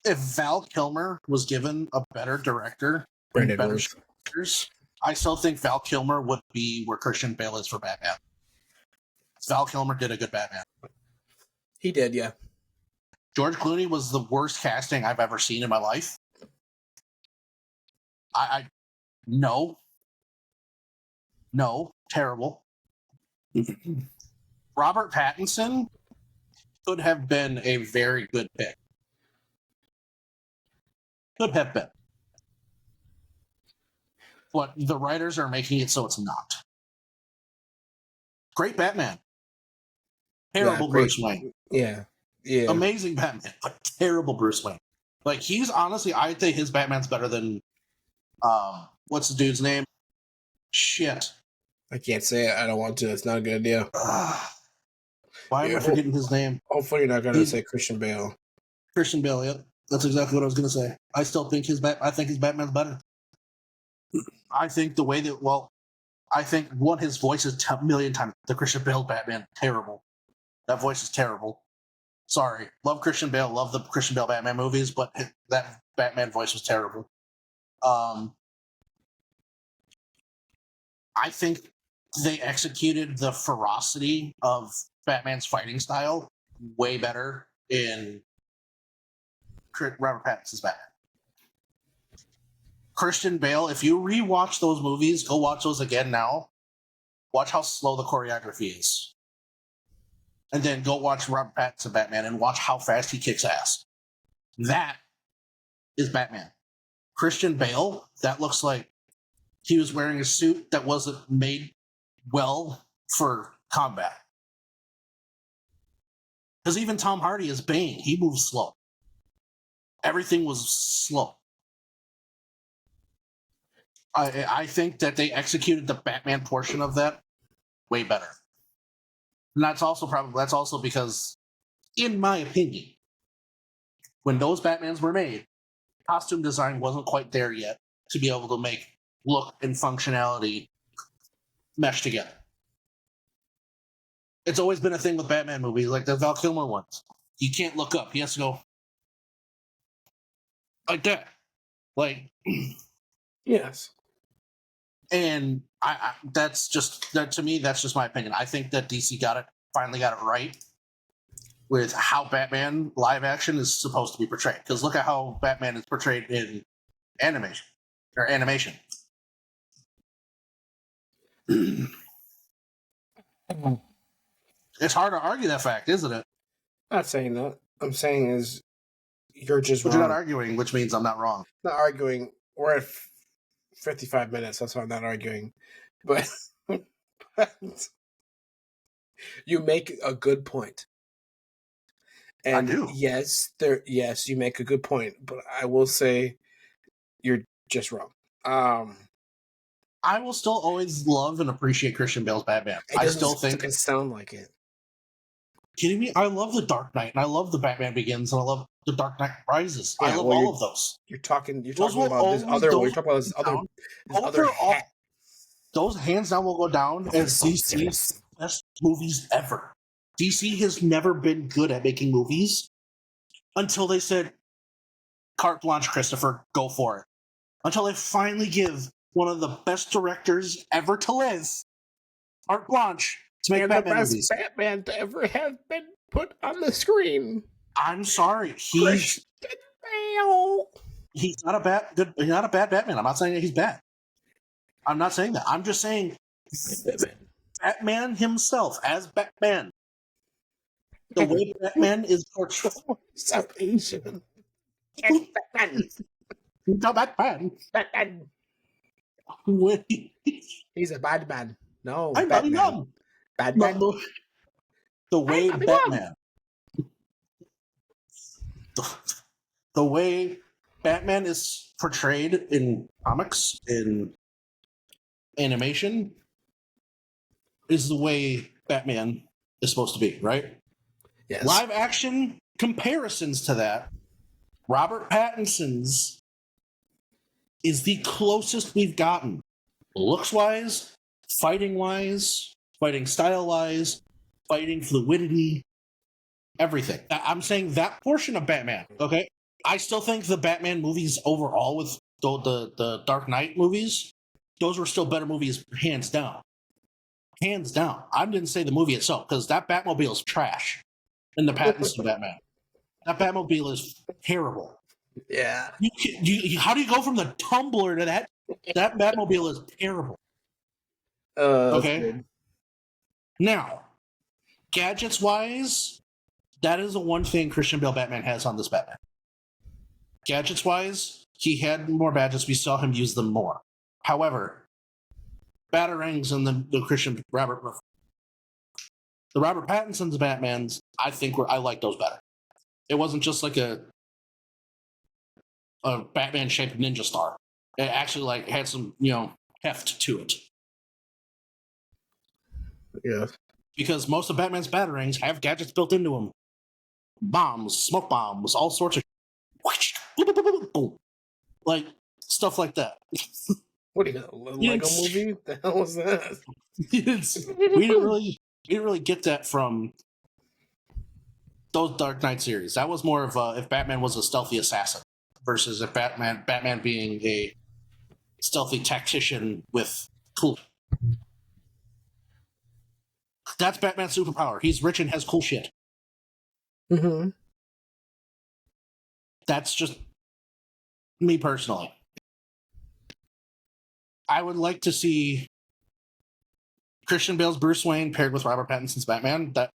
if Val Kilmer was given a better director, Brandon scripters, I still think Val Kilmer would be where Christian Bale is for Batman. Val Kilmer did a good Batman. He did, yeah. George Clooney was the worst casting I've ever seen in my life. No, terrible. Robert Pattinson could have been a very good pick. Could have been. But the writers are making it so it's not. Great Batman. Terrible Bruce Wayne. Yeah. Amazing Batman, but terrible Bruce Wayne. Like, he's honestly, I think his Batman's better than, what's the dude's name? Shit. I can't say it. I don't want to. It's not a good idea. Why am I forgetting his name? Hopefully, you're not going to say Christian Bale. Christian Bale, yep. That's exactly what I was going to say. I still think his Batman's better. I think the way that, I think his voice is a million times the Christian Bale Batman. Terrible. That voice is terrible. Sorry. Love Christian Bale. Love the Christian Bale Batman movies, but that Batman voice was terrible. I think they executed the ferocity of Batman's fighting style way better in Robert Pattinson's Batman. Christian Bale, if you rewatch those movies, go watch those again now. Watch how slow the choreography is. And then go watch Robert Pattinson Batman and watch how fast he kicks ass. That is Batman. Christian Bale, that looks like he was wearing a suit that wasn't made well for combat. Because even Tom Hardy as Bane, he moves slow. Everything was slow. I think that they executed the Batman portion of that way better. And that's also because, in my opinion, when those Batmans were made, costume design wasn't quite there yet to be able to make look and functionality mesh together. It's always been a thing with Batman movies, like the Val Kilmer ones. He can't look up. He has to go like that. Like, yes. And to me, that's just my opinion. I think that DC finally got it right with how Batman live action is supposed to be portrayed. Because look at how Batman is portrayed in animation. It's hard to argue that fact, isn't it? I'm not saying that. I'm saying is you're just but wrong. You're not arguing, which means I'm not wrong. Not arguing. We're at 55 minutes. That's why I'm not arguing. But you make a good point. And I do. Yes, you make a good point, but I will say you're just wrong. I will still always love and appreciate Christian Bale's Batman. I still think it sound like it. Kidding me? I love the Dark Knight, and I love the Batman Begins, and I love the Dark Knight Rises. I love all of those. You're talking about this other. We're talking about this other. Those hands down will go down as DC's best movies ever. DC has never been good at making movies until they said, "Carte blanche, Christopher, go for it." Until they finally give one of the best directors ever to live carte blanche to make Batman movies. The best Batman to ever have been put on the screen. I'm sorry, he's not a bad Batman. I'm not saying that he's bad. I'm not saying that. I'm just saying Batman himself as Batman. The way Batman is portrayed. South Asian. Batman. Batman. He's a bad man. No, I'm Batman. Batman. The way Batman. The way Batman is portrayed in comics, in animation, is the way Batman is supposed to be, right? Yes. Live action comparisons to that, Robert Pattinson's is the closest we've gotten. Looks-wise, fighting-wise, fighting style-wise, fighting fluidity, everything. I'm saying that portion of Batman, okay? I still think the Batman movies overall with the Dark Knight movies, those were still better movies, hands down. Hands down. I didn't say the movie itself, because that Batmobile is trash in the Pattinson Batman. That Batmobile is terrible. Yeah. How do you go from the Tumbler to that? That Batmobile is terrible. Okay. Now, gadgets-wise, That is the one thing Christian Bale Batman has on this Batman. Gadgets wise, he had more gadgets. We saw him use them more. However, Batarangs and the Robert Pattinson's Batmans, I like those better. It wasn't just like a Batman shaped ninja star. It actually like had some heft to it. Yeah. Because most of Batman's Batarangs have gadgets built into them. Bombs, smoke bombs, all sorts of like stuff like that. What do you got? A Lego movie? The hell was that? we didn't really get that from those Dark Knight series. That was more of if Batman was a stealthy assassin versus if Batman being a stealthy tactician with cool. That's Batman's superpower. He's rich and has cool shit. Mm-hmm. That's just me personally. I would like to see Christian Bale's Bruce Wayne paired with Robert Pattinson's Batman. That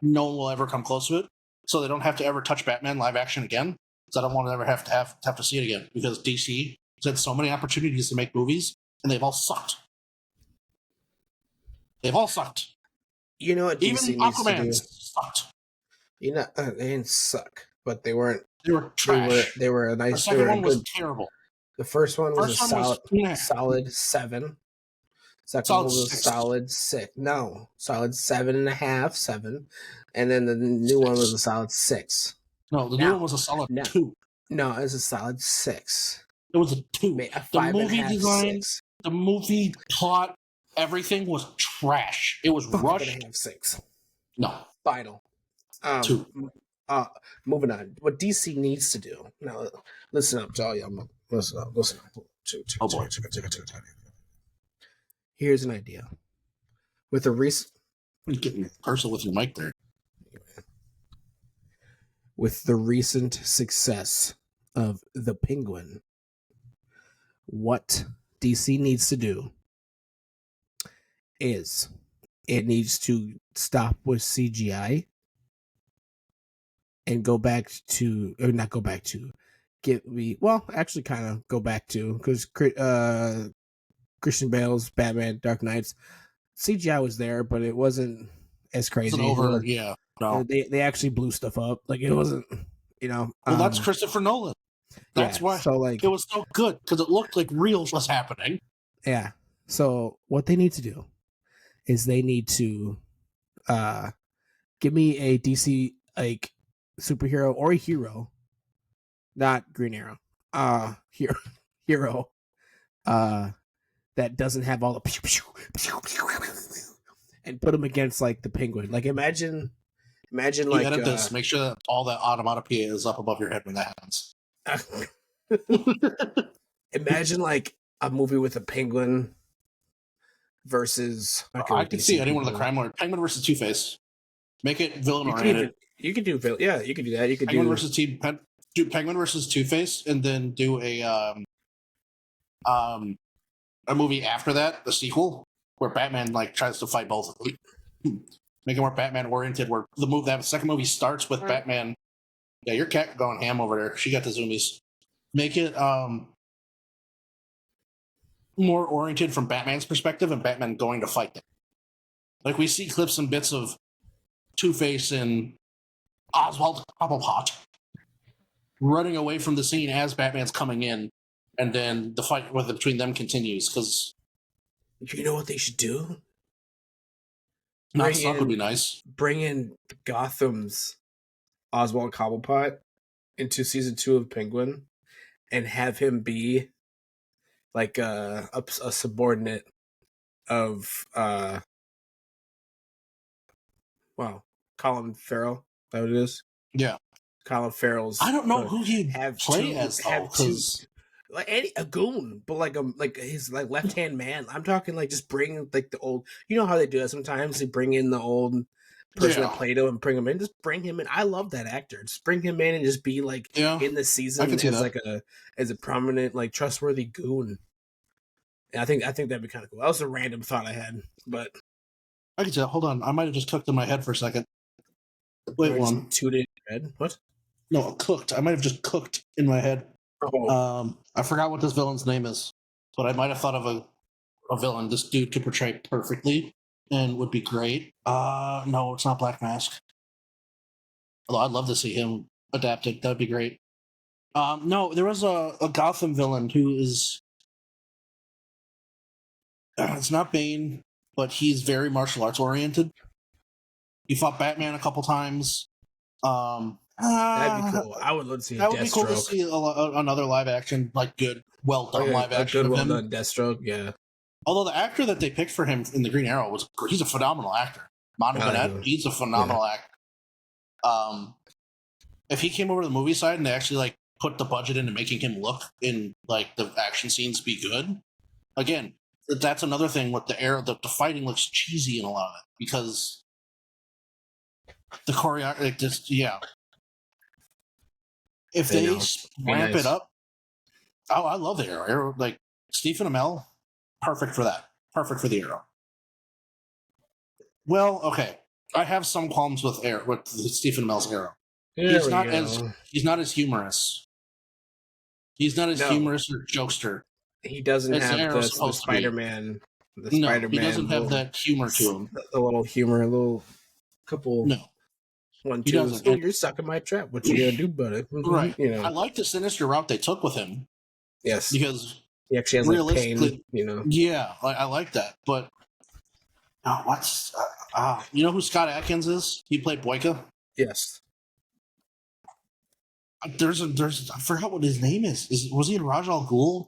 no one will ever come close to it, so they don't have to ever touch Batman live action again. Because I don't want to ever have to see it again. Because DC has had so many opportunities to make movies, and they've all sucked. They've all sucked. You know what DC even needs Aquaman to do? Sucked. You know, they didn't suck, but they weren't. They were trash. They were a nice. The second one was terrible. The first one was solid 7. Second one was a solid 6. No, solid 7.5, 7, and then the new one was a solid 6. No, the new one was a solid 2. No, it was a solid 6. It was a 2. The movie design, 6. The movie plot, everything was trash. It was rushed. 6. No, final. 2. Moving on. What DC needs to do now? Listen up, y'all. Listen up. Oh boy. Here's an idea. With the recent, you're getting personal with your mic there. With the recent success of the Penguin, what DC needs to do is it needs to stop with CGI and go back to, or not go back to, actually kind of go back to, because Christian Bale's Batman Dark Knights, CGI was there, but it wasn't as crazy. It's over, yeah. No. They actually blew stuff up. Like, it wasn't, Well, that's Christopher Nolan. That's why so, like, it was so good, because it looked like real was happening. Yeah. So what they need to do is they need to give me a DC like superhero or a hero, not Green Arrow, hero that doesn't have all the pew, pew, pew, pew, pew, and put them against like the Penguin. Like imagine like edit this. Make sure that all that onomatopoeia is up above your head when that happens. Imagine like a movie with a Penguin versus. I can see anyone with a crime lord. Penguin versus Two-Face. Make it villain oriented. You could do that. You could Penguin versus Penguin versus Two-Face, and then do a movie after that, the sequel, where Batman like tries to fight both of them. Make it more Batman oriented, where that second movie starts with Batman. Yeah, your cat going ham over there. She got the zoomies. Make it more oriented from Batman's perspective and Batman going to fight them. Like we see clips and bits of Two-Face and Oswald Cobblepot running away from the scene as Batman's coming in, and then the fight between them continues. Because you know what they should do? Not Suck would be nice. Bring in Gotham's Oswald Cobblepot into season 2 of Penguin, and have him be like a subordinate of Colin Farrell. Is that what it is? Yeah, Colin Farrell's. I don't know who he'd play as though, like a goon, but like his like left hand man. I'm talking like just bring like the old. You know how they do that sometimes? They bring in the old person that played him and bring him in. Just bring him in. I love that actor. Just bring him in and just be like in the season as a prominent, like trustworthy goon. And I think that'd be kind of cool. That was a random thought I had, but I can tell. Hold on, I might have just cooked in my head for a second. Wait, one. Tooted red. What? No, cooked. I might have just cooked in my head. Oh, I forgot what this villain's name is, but I might have thought of a villain this dude could portray perfectly and would be great. No, it's not Black Mask. Although I'd love to see him adapted. That'd be great. No, there was a Gotham villain who is. It's not Bane, but he's very martial arts oriented. He fought Batman a couple times. that'd be cool. I would love to see a That would be cool to Deathstroke. see another live action, like good, well done live A action good, of well him. done Deathstroke. Yeah. Although the actor that they picked for him in the Green Arrow he's a phenomenal actor. Manu Bennett, he's a phenomenal actor. If he came over to the movie side and they actually like put the budget into making him look in like the action scenes be good, again, that's another thing with the Arrow. The fighting looks cheesy in a lot of it because the choreography, just If they ramp it up, oh, I love the Arrow. Arrow, like Stephen Amell, perfect for that. Perfect for the Arrow. Well, okay. I have some qualms with Stephen Amell's Arrow. He's not as humorous. He's not as humorous or jokester. He doesn't have the Spider-Man. He doesn't have that humor to him. A little humor, a little couple. No. 1, 2. Oh, you're stuck in my trap. What you gonna do, buddy? Right. I like the sinister route they took with him. Yes. Because he actually has like pain. Yeah, I like that. But you know who Scott Adkins is? He played Boyka. Yes. There's I forgot what his name is. Was he in Raj Al Ghul?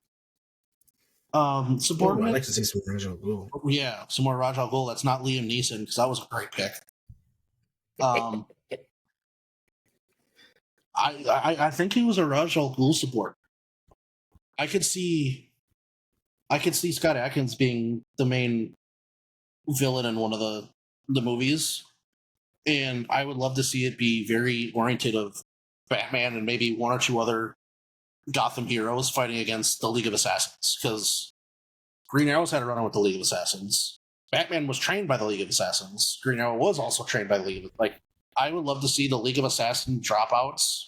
Subordinate. I'd like to see some Raj Al Ghul. Yeah, some more Raj Al Ghul. That's not Liam Neeson because that was a great pick. I think he was a Raj Al Ghul support. I could see Scott Adkins being the main villain in one of the movies, and I would love to see it be very oriented of Batman and maybe one or two other Gotham heroes fighting against the League of Assassins, because Green Arrow's had a run with the League of Assassins. Batman was trained by the League of Assassins. Green Arrow was also trained by the League of... I would love to see the League of Assassins dropouts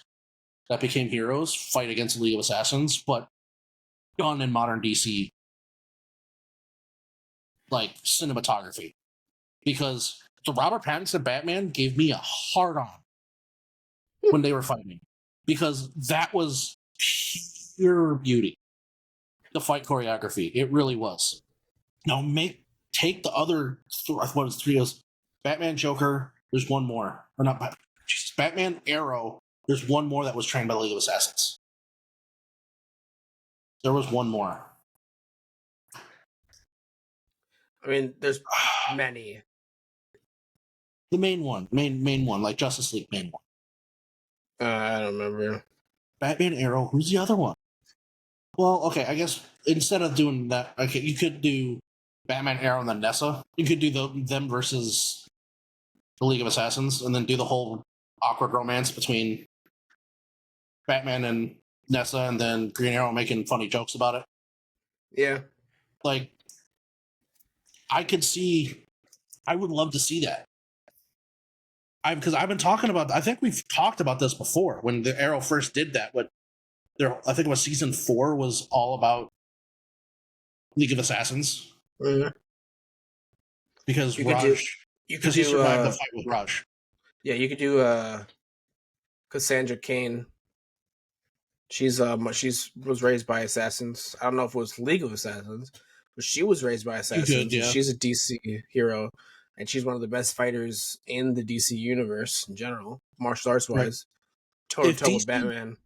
that became heroes fight against the League of Assassins, but done in modern DC cinematography. Because the Robert Pattinson Batman gave me a hard on when they were fighting, because that was pure beauty. The fight choreography, it really was. Now take the other trios: Batman, Joker. There's one more, or not? Batman, Arrow. There's one more that was trained by the League of Assassins. There was one more. I mean, there's many. The main one, like Justice League main one. I don't remember. Batman, Arrow. Who's the other one? Well, okay, I guess instead of doing that, okay, you could do Batman, Arrow, and then Nessa. You could do them versus the League of Assassins, and then do the whole awkward romance between Batman and Nessa, and then Green Arrow making funny jokes about it. Yeah. I would love to see that. Because I've been talking about, I think we've talked about this before when the Arrow first did that. I think it was season 4 was all about League of Assassins. Mm-hmm. Because he survived the fight with Raj. Yeah, you could do Cassandra Cain. She was raised by assassins. I don't know if it was League of Assassins, but she was raised by assassins. Yeah. She's a DC hero, and she's one of the best fighters in the DC universe in general, martial arts wise. Toe to toe with Batman.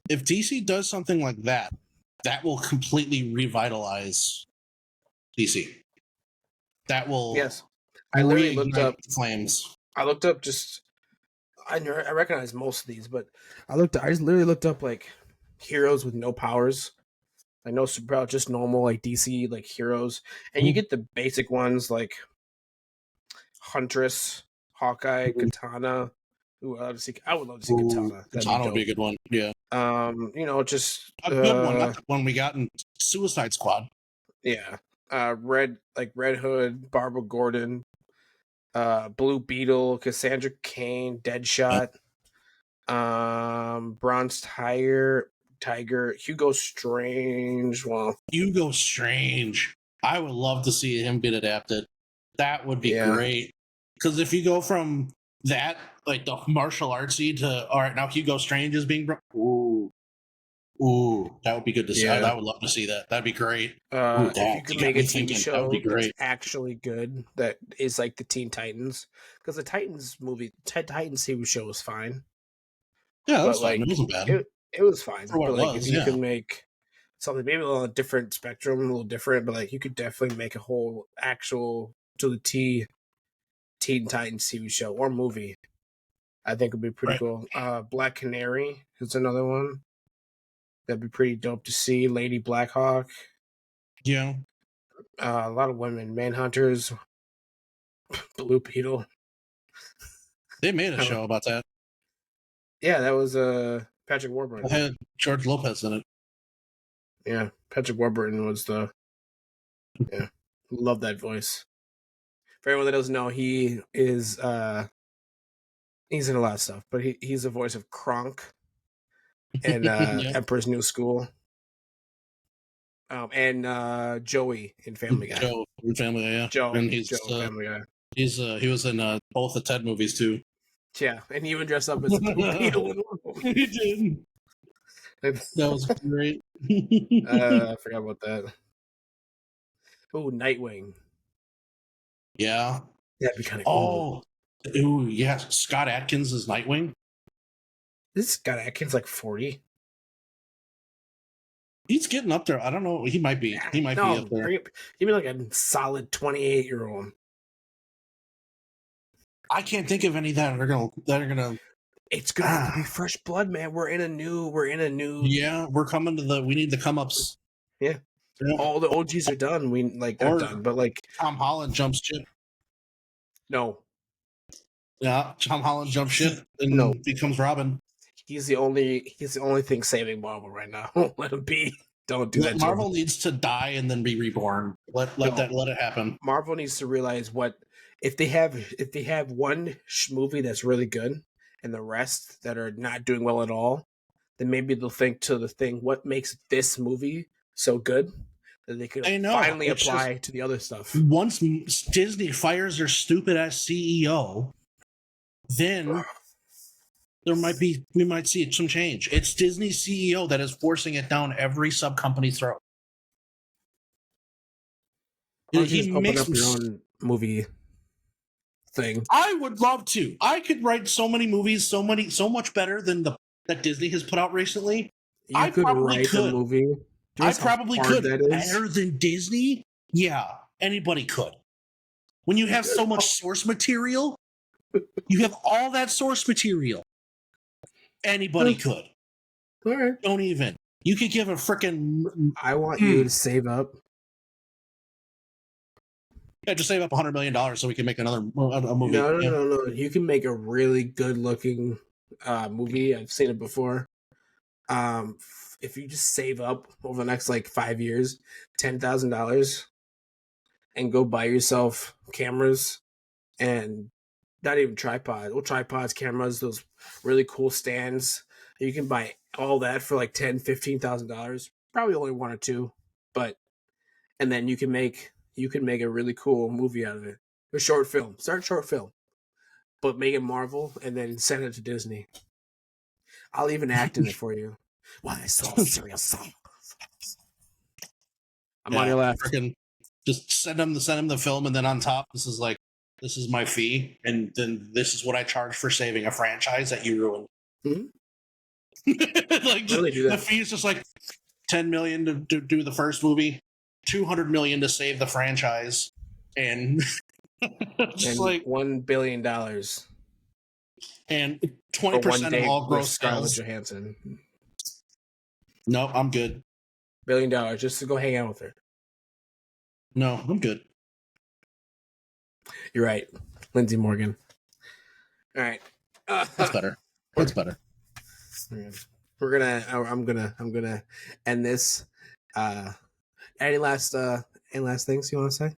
If DC does something like that, that will completely revitalize DC. That will. Yes, I literally looked up flames. I looked up I recognize most of these, but I just literally looked up heroes with no powers. I know super just normal DC heroes, and you get the basic ones like Huntress, Hawkeye, Katana. Ooh, I would love to see Katana. Katana would be a good one. Yeah. Just a good one. Not the one we got in Suicide Squad. Yeah. Red Hood, Barbara Gordon, Blue Beetle, Cassandra Cain, Deadshot, Bronze Tiger, Hugo Strange. Well, Hugo Strange. I would love to see him get adapted. That would be yeah. great. Because if you go from that, like the martial artsy, to all right, now Hugo Strange is being ooh, that would be good to see. Yeah. I would love to see that. That'd be great. Ooh, If you that could you got make a me TV thinking. That would be show that's great. actually good, that is like the Teen Titans, because the Titans movie, Titans TV show was fine, Yeah, that but was fine. like It wasn't bad it was fine. for what But it like, if was. you Yeah. could make something maybe a little different spectrum, a little different, but like you could definitely make a whole actual to the T Teen Titans TV show or movie. I think would be pretty Right. cool. Black Canary is another one that'd be pretty dope to see. Lady Blackhawk, Yeah. a lot of women, Manhunters, Blue Beetle. They made a show about that. Yeah, that was Patrick Warburton. It had George Lopez in it. Yeah, Patrick Warburton was the. Yeah, love that voice. For anyone that doesn't know, he is he's in a lot of stuff, but he's the voice of Kronk and Yeah. Emperor's New School, and Joey in Family Guy. Joe from Family Guy, yeah. Joe, And he's Joe Family Guy. he was in both the Ted movies too. Yeah, and he even dressed up as a Blue Beetle in one movie. He did. That was great. I forgot about that. Oh, Nightwing. Yeah. That'd be kind of cool. Oh, ooh, yeah. Scott Adkins is Nightwing. This Scott Adkins like 40. He's getting up there. I don't know. He might be. He might be up there. Give me like a solid 28-year-old. I can't think of any that are gonna. It's gonna have to be fresh blood, man. We're in a new. Yeah, we're coming to the. We need the come ups. Yeah. All the OGs are done. We like not done, but like Tom Holland jumps ship. no. Yeah, Tom Holland jumps ship and becomes Robin. He's the only thing saving Marvel right now. Let him be. Don't do that. Marvel needs to die and then be reborn. Let it happen. Marvel needs to realize what if they have one movie that's really good and the rest that are not doing well at all, then maybe they'll think to the thing, what makes this movie so good that they could finally apply to the other stuff. Once Disney fires their stupid ass CEO, then we might see some change. It's Disney's CEO that is forcing it down every sub company's throat. He makes up your own movie thing. I would love to. I could write so many movies, so much better than that Disney has put out recently. I could write a movie. I probably could. Better than Disney? Yeah, anybody could. When you have so much source material, you have all that source material. Anybody could. All right. Don't even. You could give a freaking. I want you to save up. Yeah, just save up $100 million so we can make another movie. No. You can make a really good looking movie. I've seen it before. If you just save up over the next like 5 years, $10,000, and go buy yourself cameras and not even tripods. Well, tripods, cameras, those really cool stands. You can buy all that for like $10,000-$15,000. Probably only one or two, and then you can make a really cool movie out of it. A short film. Start a short film, but make it Marvel and then send it to Disney. I'll even act in it for you. Why so serious? I'm on your left. Just send them the film, and then on top, this is my fee, and then this is what I charge for saving a franchise that you ruined. Mm-hmm. Like the fee is just like $10 million to do the first movie, $200 million to save the franchise, and just and like $1 billion and 20% of all gross Scarlett sales. Johansson. No, I'm good. $1 billion just to go hang out with her. No, I'm good. You're right, Lindsay Morgan. All right, that's better. That's better. I'm gonna end this. Any last things you want to say?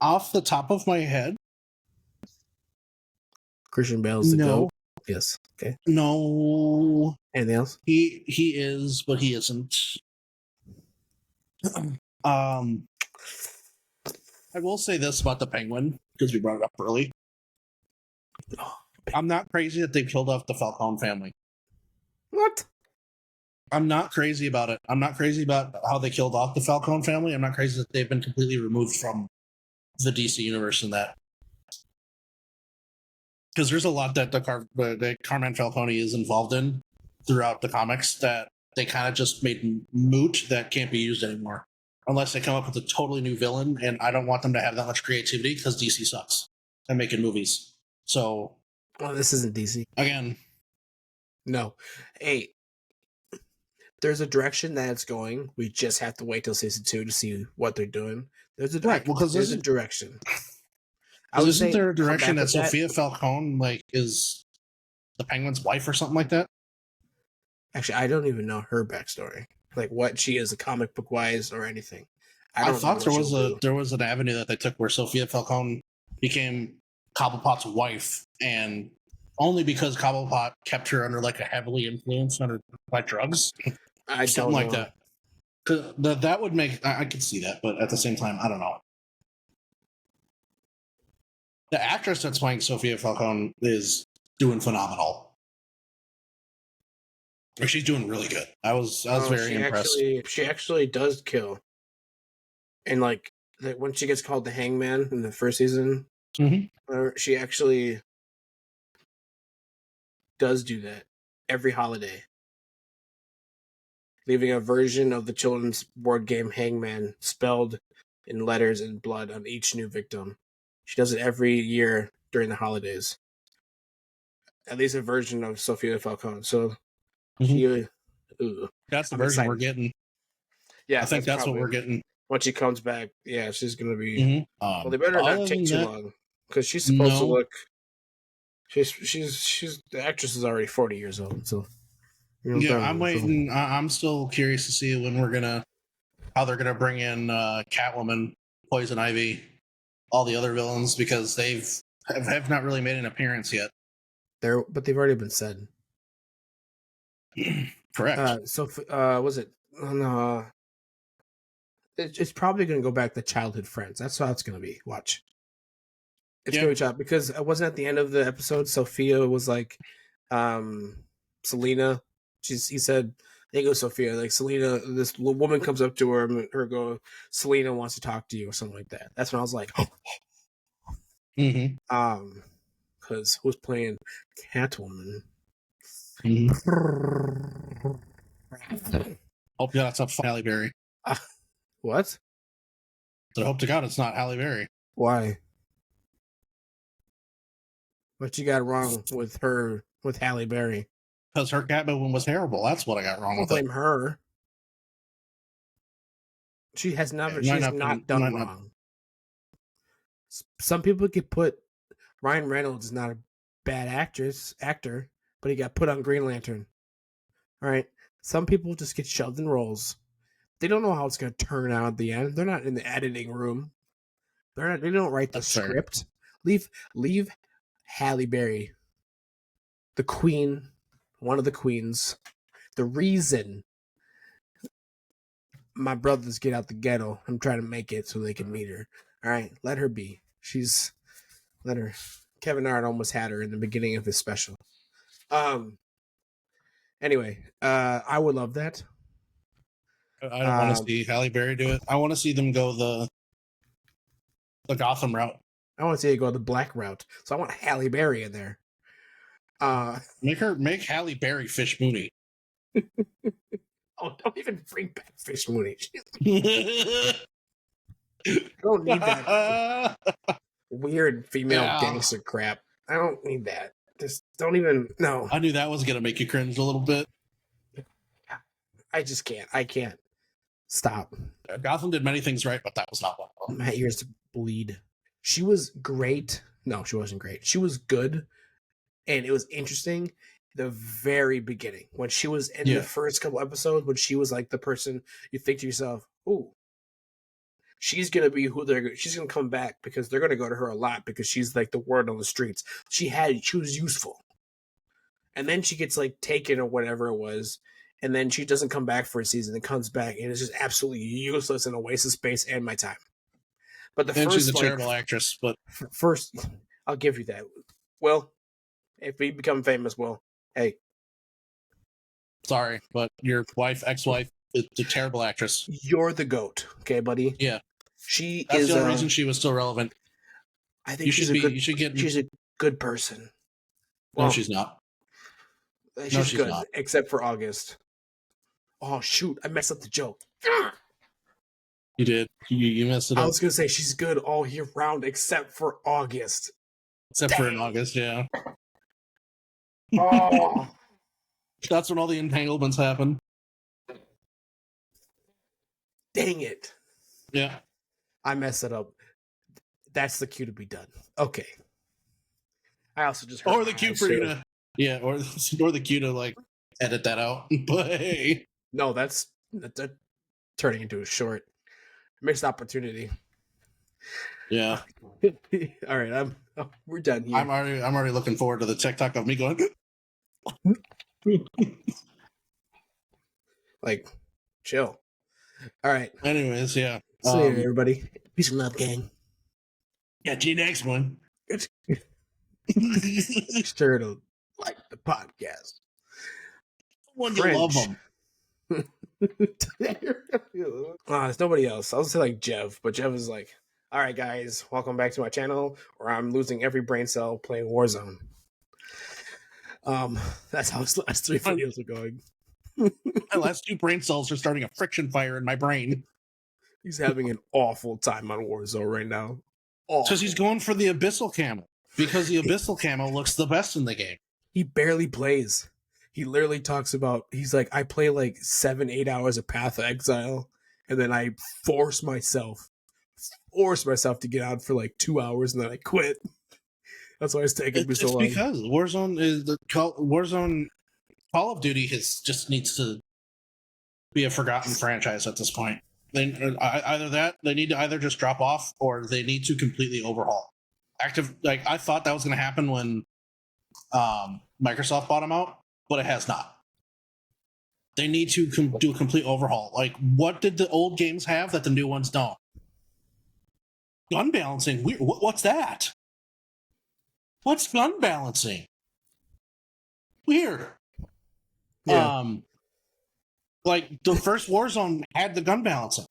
Off the top of my head, Christian Bale's the no, GOAT. Yes. Okay. no. Anything else? He is, but he isn't. I will say this about the Penguin because we brought it up early. I'm not crazy that they killed off the Falcone family. What? I'm not crazy about it. I'm not crazy about how they killed off the Falcone family. I'm not crazy that they've been completely removed from the DC universe in that. Because there's a lot that the Carmine Falcone is involved in throughout the comics that they kind of just made moot that can't be used anymore. Unless they come up with a totally new villain, and I don't want them to have that much creativity because DC sucks at making movies. So, Well, this isn't DC. again, No. Hey, there's a direction that it's going. We just have to wait till season 2 to see what they're doing. There's a right, well, because there's a direction. I isn't would say there a direction come that back with Sophia Falcone is the Penguin's wife or something like that? Actually, I don't even know her backstory, like what she is, comic book wise or anything. I don't thought know what she'll do. there was an avenue that they took where Sophia Falcone became Cobblepot's wife, and only because Cobblepot kept her under like a heavily influenced by drugs, I something don't like know. that. That would make I could see that, but at the same time, I don't know. The actress that's playing Sophia Falcone is doing phenomenal. She's doing really good. I was very impressed. She actually does kill, and like when she gets called the Hangman in the first season, she actually does do that every holiday, leaving a version of the children's board game Hangman spelled in letters and blood on each new victim. She does it every year during the holidays. At least a version of Sophia Falcone. So that's the I'm version excited. we're getting. Yeah, I think that's what we're getting. When she comes back, yeah, she's gonna be. Well, they better not take too long because she's supposed to look. She's the actress is already 40 years old, so. I'm waiting. I'm still curious to see how they're gonna bring in Catwoman, Poison Ivy, all the other villains because have not really made an appearance yet. But they've already been said. Correct. Was it? No. It's probably going to go back to childhood friends. That's how it's going to be. Watch. It's going to be child because it wasn't at the end of the episode. Sophia was like, Selena. He said, I think it was Sophia. Like Selena, this woman comes up to her and go, Selena wants to talk to you or something like that. That's when I was like, because who's playing Catwoman? Hope that's not Halle Berry. What? I hope to God it's not Halle Berry. Why? What you got wrong with Halle Berry? Because her Catwoman was terrible. That's what I got wrong with it. Don't blame her. She has never. She's not done wrong. Some people could put Ryan Reynolds is not a bad actor, but he got put on Green Lantern. All right. Some people just get shoved in roles. They don't know how it's going to turn out at the end. They're not in the editing room. They don't write the script. Leave Halle Berry, the queen, one of the queens, the reason my brothers get out the ghetto. I'm trying to make it so they can meet her. All right, let her be. Let her. Kevin Hart almost had her in the beginning of his special. Anyway, I would love that. I don't want to see Halle Berry do it. I want to see them go the Gotham route. I want to see it go the black route. So I want Halle Berry in there. Make Halle Berry Fish Mooney. Oh, don't even bring back Fish Mooney. I don't need that weird female gangster crap. I don't need that. Just don't even. No. I knew that was gonna make you cringe a little bit. I just can't. I can't. Stop. Gotham did many things right, but that was not one of them. My ears bleed. She was great. No, she wasn't great. She was good, and it was interesting. The very beginning, when she was in the first couple episodes, when she was like the person you think to yourself, "Ooh, she's gonna be she's gonna come back because they're gonna go to her a lot because she's like the word on the streets. She was useful, and then she gets like taken or whatever it was, and then she doesn't come back for a season and comes back and it's just absolutely useless and a waste of space and my time. But she's a terrible actress. But first, I'll give you that. Well, if we become famous, well, hey, sorry, but your ex-wife, is a terrible actress. You're the GOAT, okay, buddy? Yeah, that's the only reason she was still relevant. I think she's a good person. Well, no, she's not. She's good, not. Except for August. Oh shoot! I messed up the joke. You did. You messed it up. I was gonna say she's good all year round, except for August. Except for in August, yeah. Oh. That's when all the entanglements happen. Dang it! Yeah, I messed it up. That's the cue to be done. Okay. I also just heard or the cue for you to or the cue to like edit that out. But hey, no, that's turning into a short missed opportunity. Yeah. All right, we're done here. I'm already looking forward to the TikTok of me going. Like, chill. All right. Anyways, yeah. See you, everybody. Peace and love, gang. Catch you next one. Sure to like the podcast. When you love them. There's nobody else. I'll say like Jeff, but Jeff is like, all right, guys, welcome back to my channel where I'm losing every brain cell playing Warzone. That's how his last 3 videos are going. My last 2 brain cells are starting a friction fire in my brain. He's having an awful time on Warzone right now. Because he's going for the Abyssal Camo. Because the Abyssal Camo looks the best in the game. He barely plays. He literally talks about, he's like, I play like 7-8 hours of Path of Exile, and then I force myself to get out for like 2 hours, and then I quit. That's why it's taking me so long. It's because Warzone Call of Duty just needs to be a forgotten franchise at this point. They need to either just drop off or they need to completely overhaul. I thought that was going to happen when Microsoft bought them out, but it has not. They need to do a complete overhaul. Like, what did the old games have that the new ones don't? Gun balancing. What's that? What's gun balancing? Weird. Yeah. Like, the first Warzone had the gun balancing.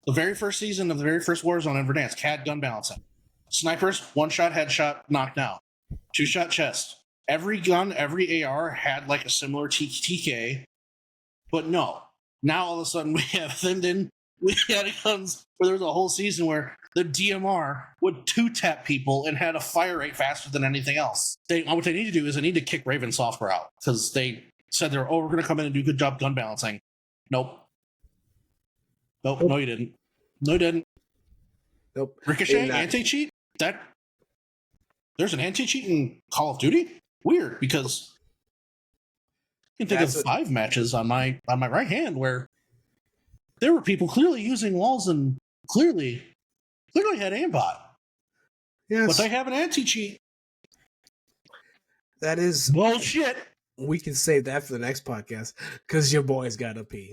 The very first season of the very first Warzone in Verdansk had gun balancing. Snipers, 1-shot, headshot, knockdown. 2-shot chest. Every gun, every AR had like a similar TK, but no. Now all of a sudden we have we had guns where there was a whole season where the DMR would 2-tap people and had a fire rate faster than anything else. What they need to do is they need to kick Raven Software out because they said we're going to come in and do a good job gun balancing. Nope. No, you didn't. No, you didn't. Nope. Ricochet, anti-cheat? There's an anti-cheat in Call of Duty? Weird, because you can think of 5 matches on my right hand where there were people clearly using walls and clearly had aimbot. Yes. But they have an anti-cheat. That is bullshit. We can save that for the next podcast because your boy's got to pee.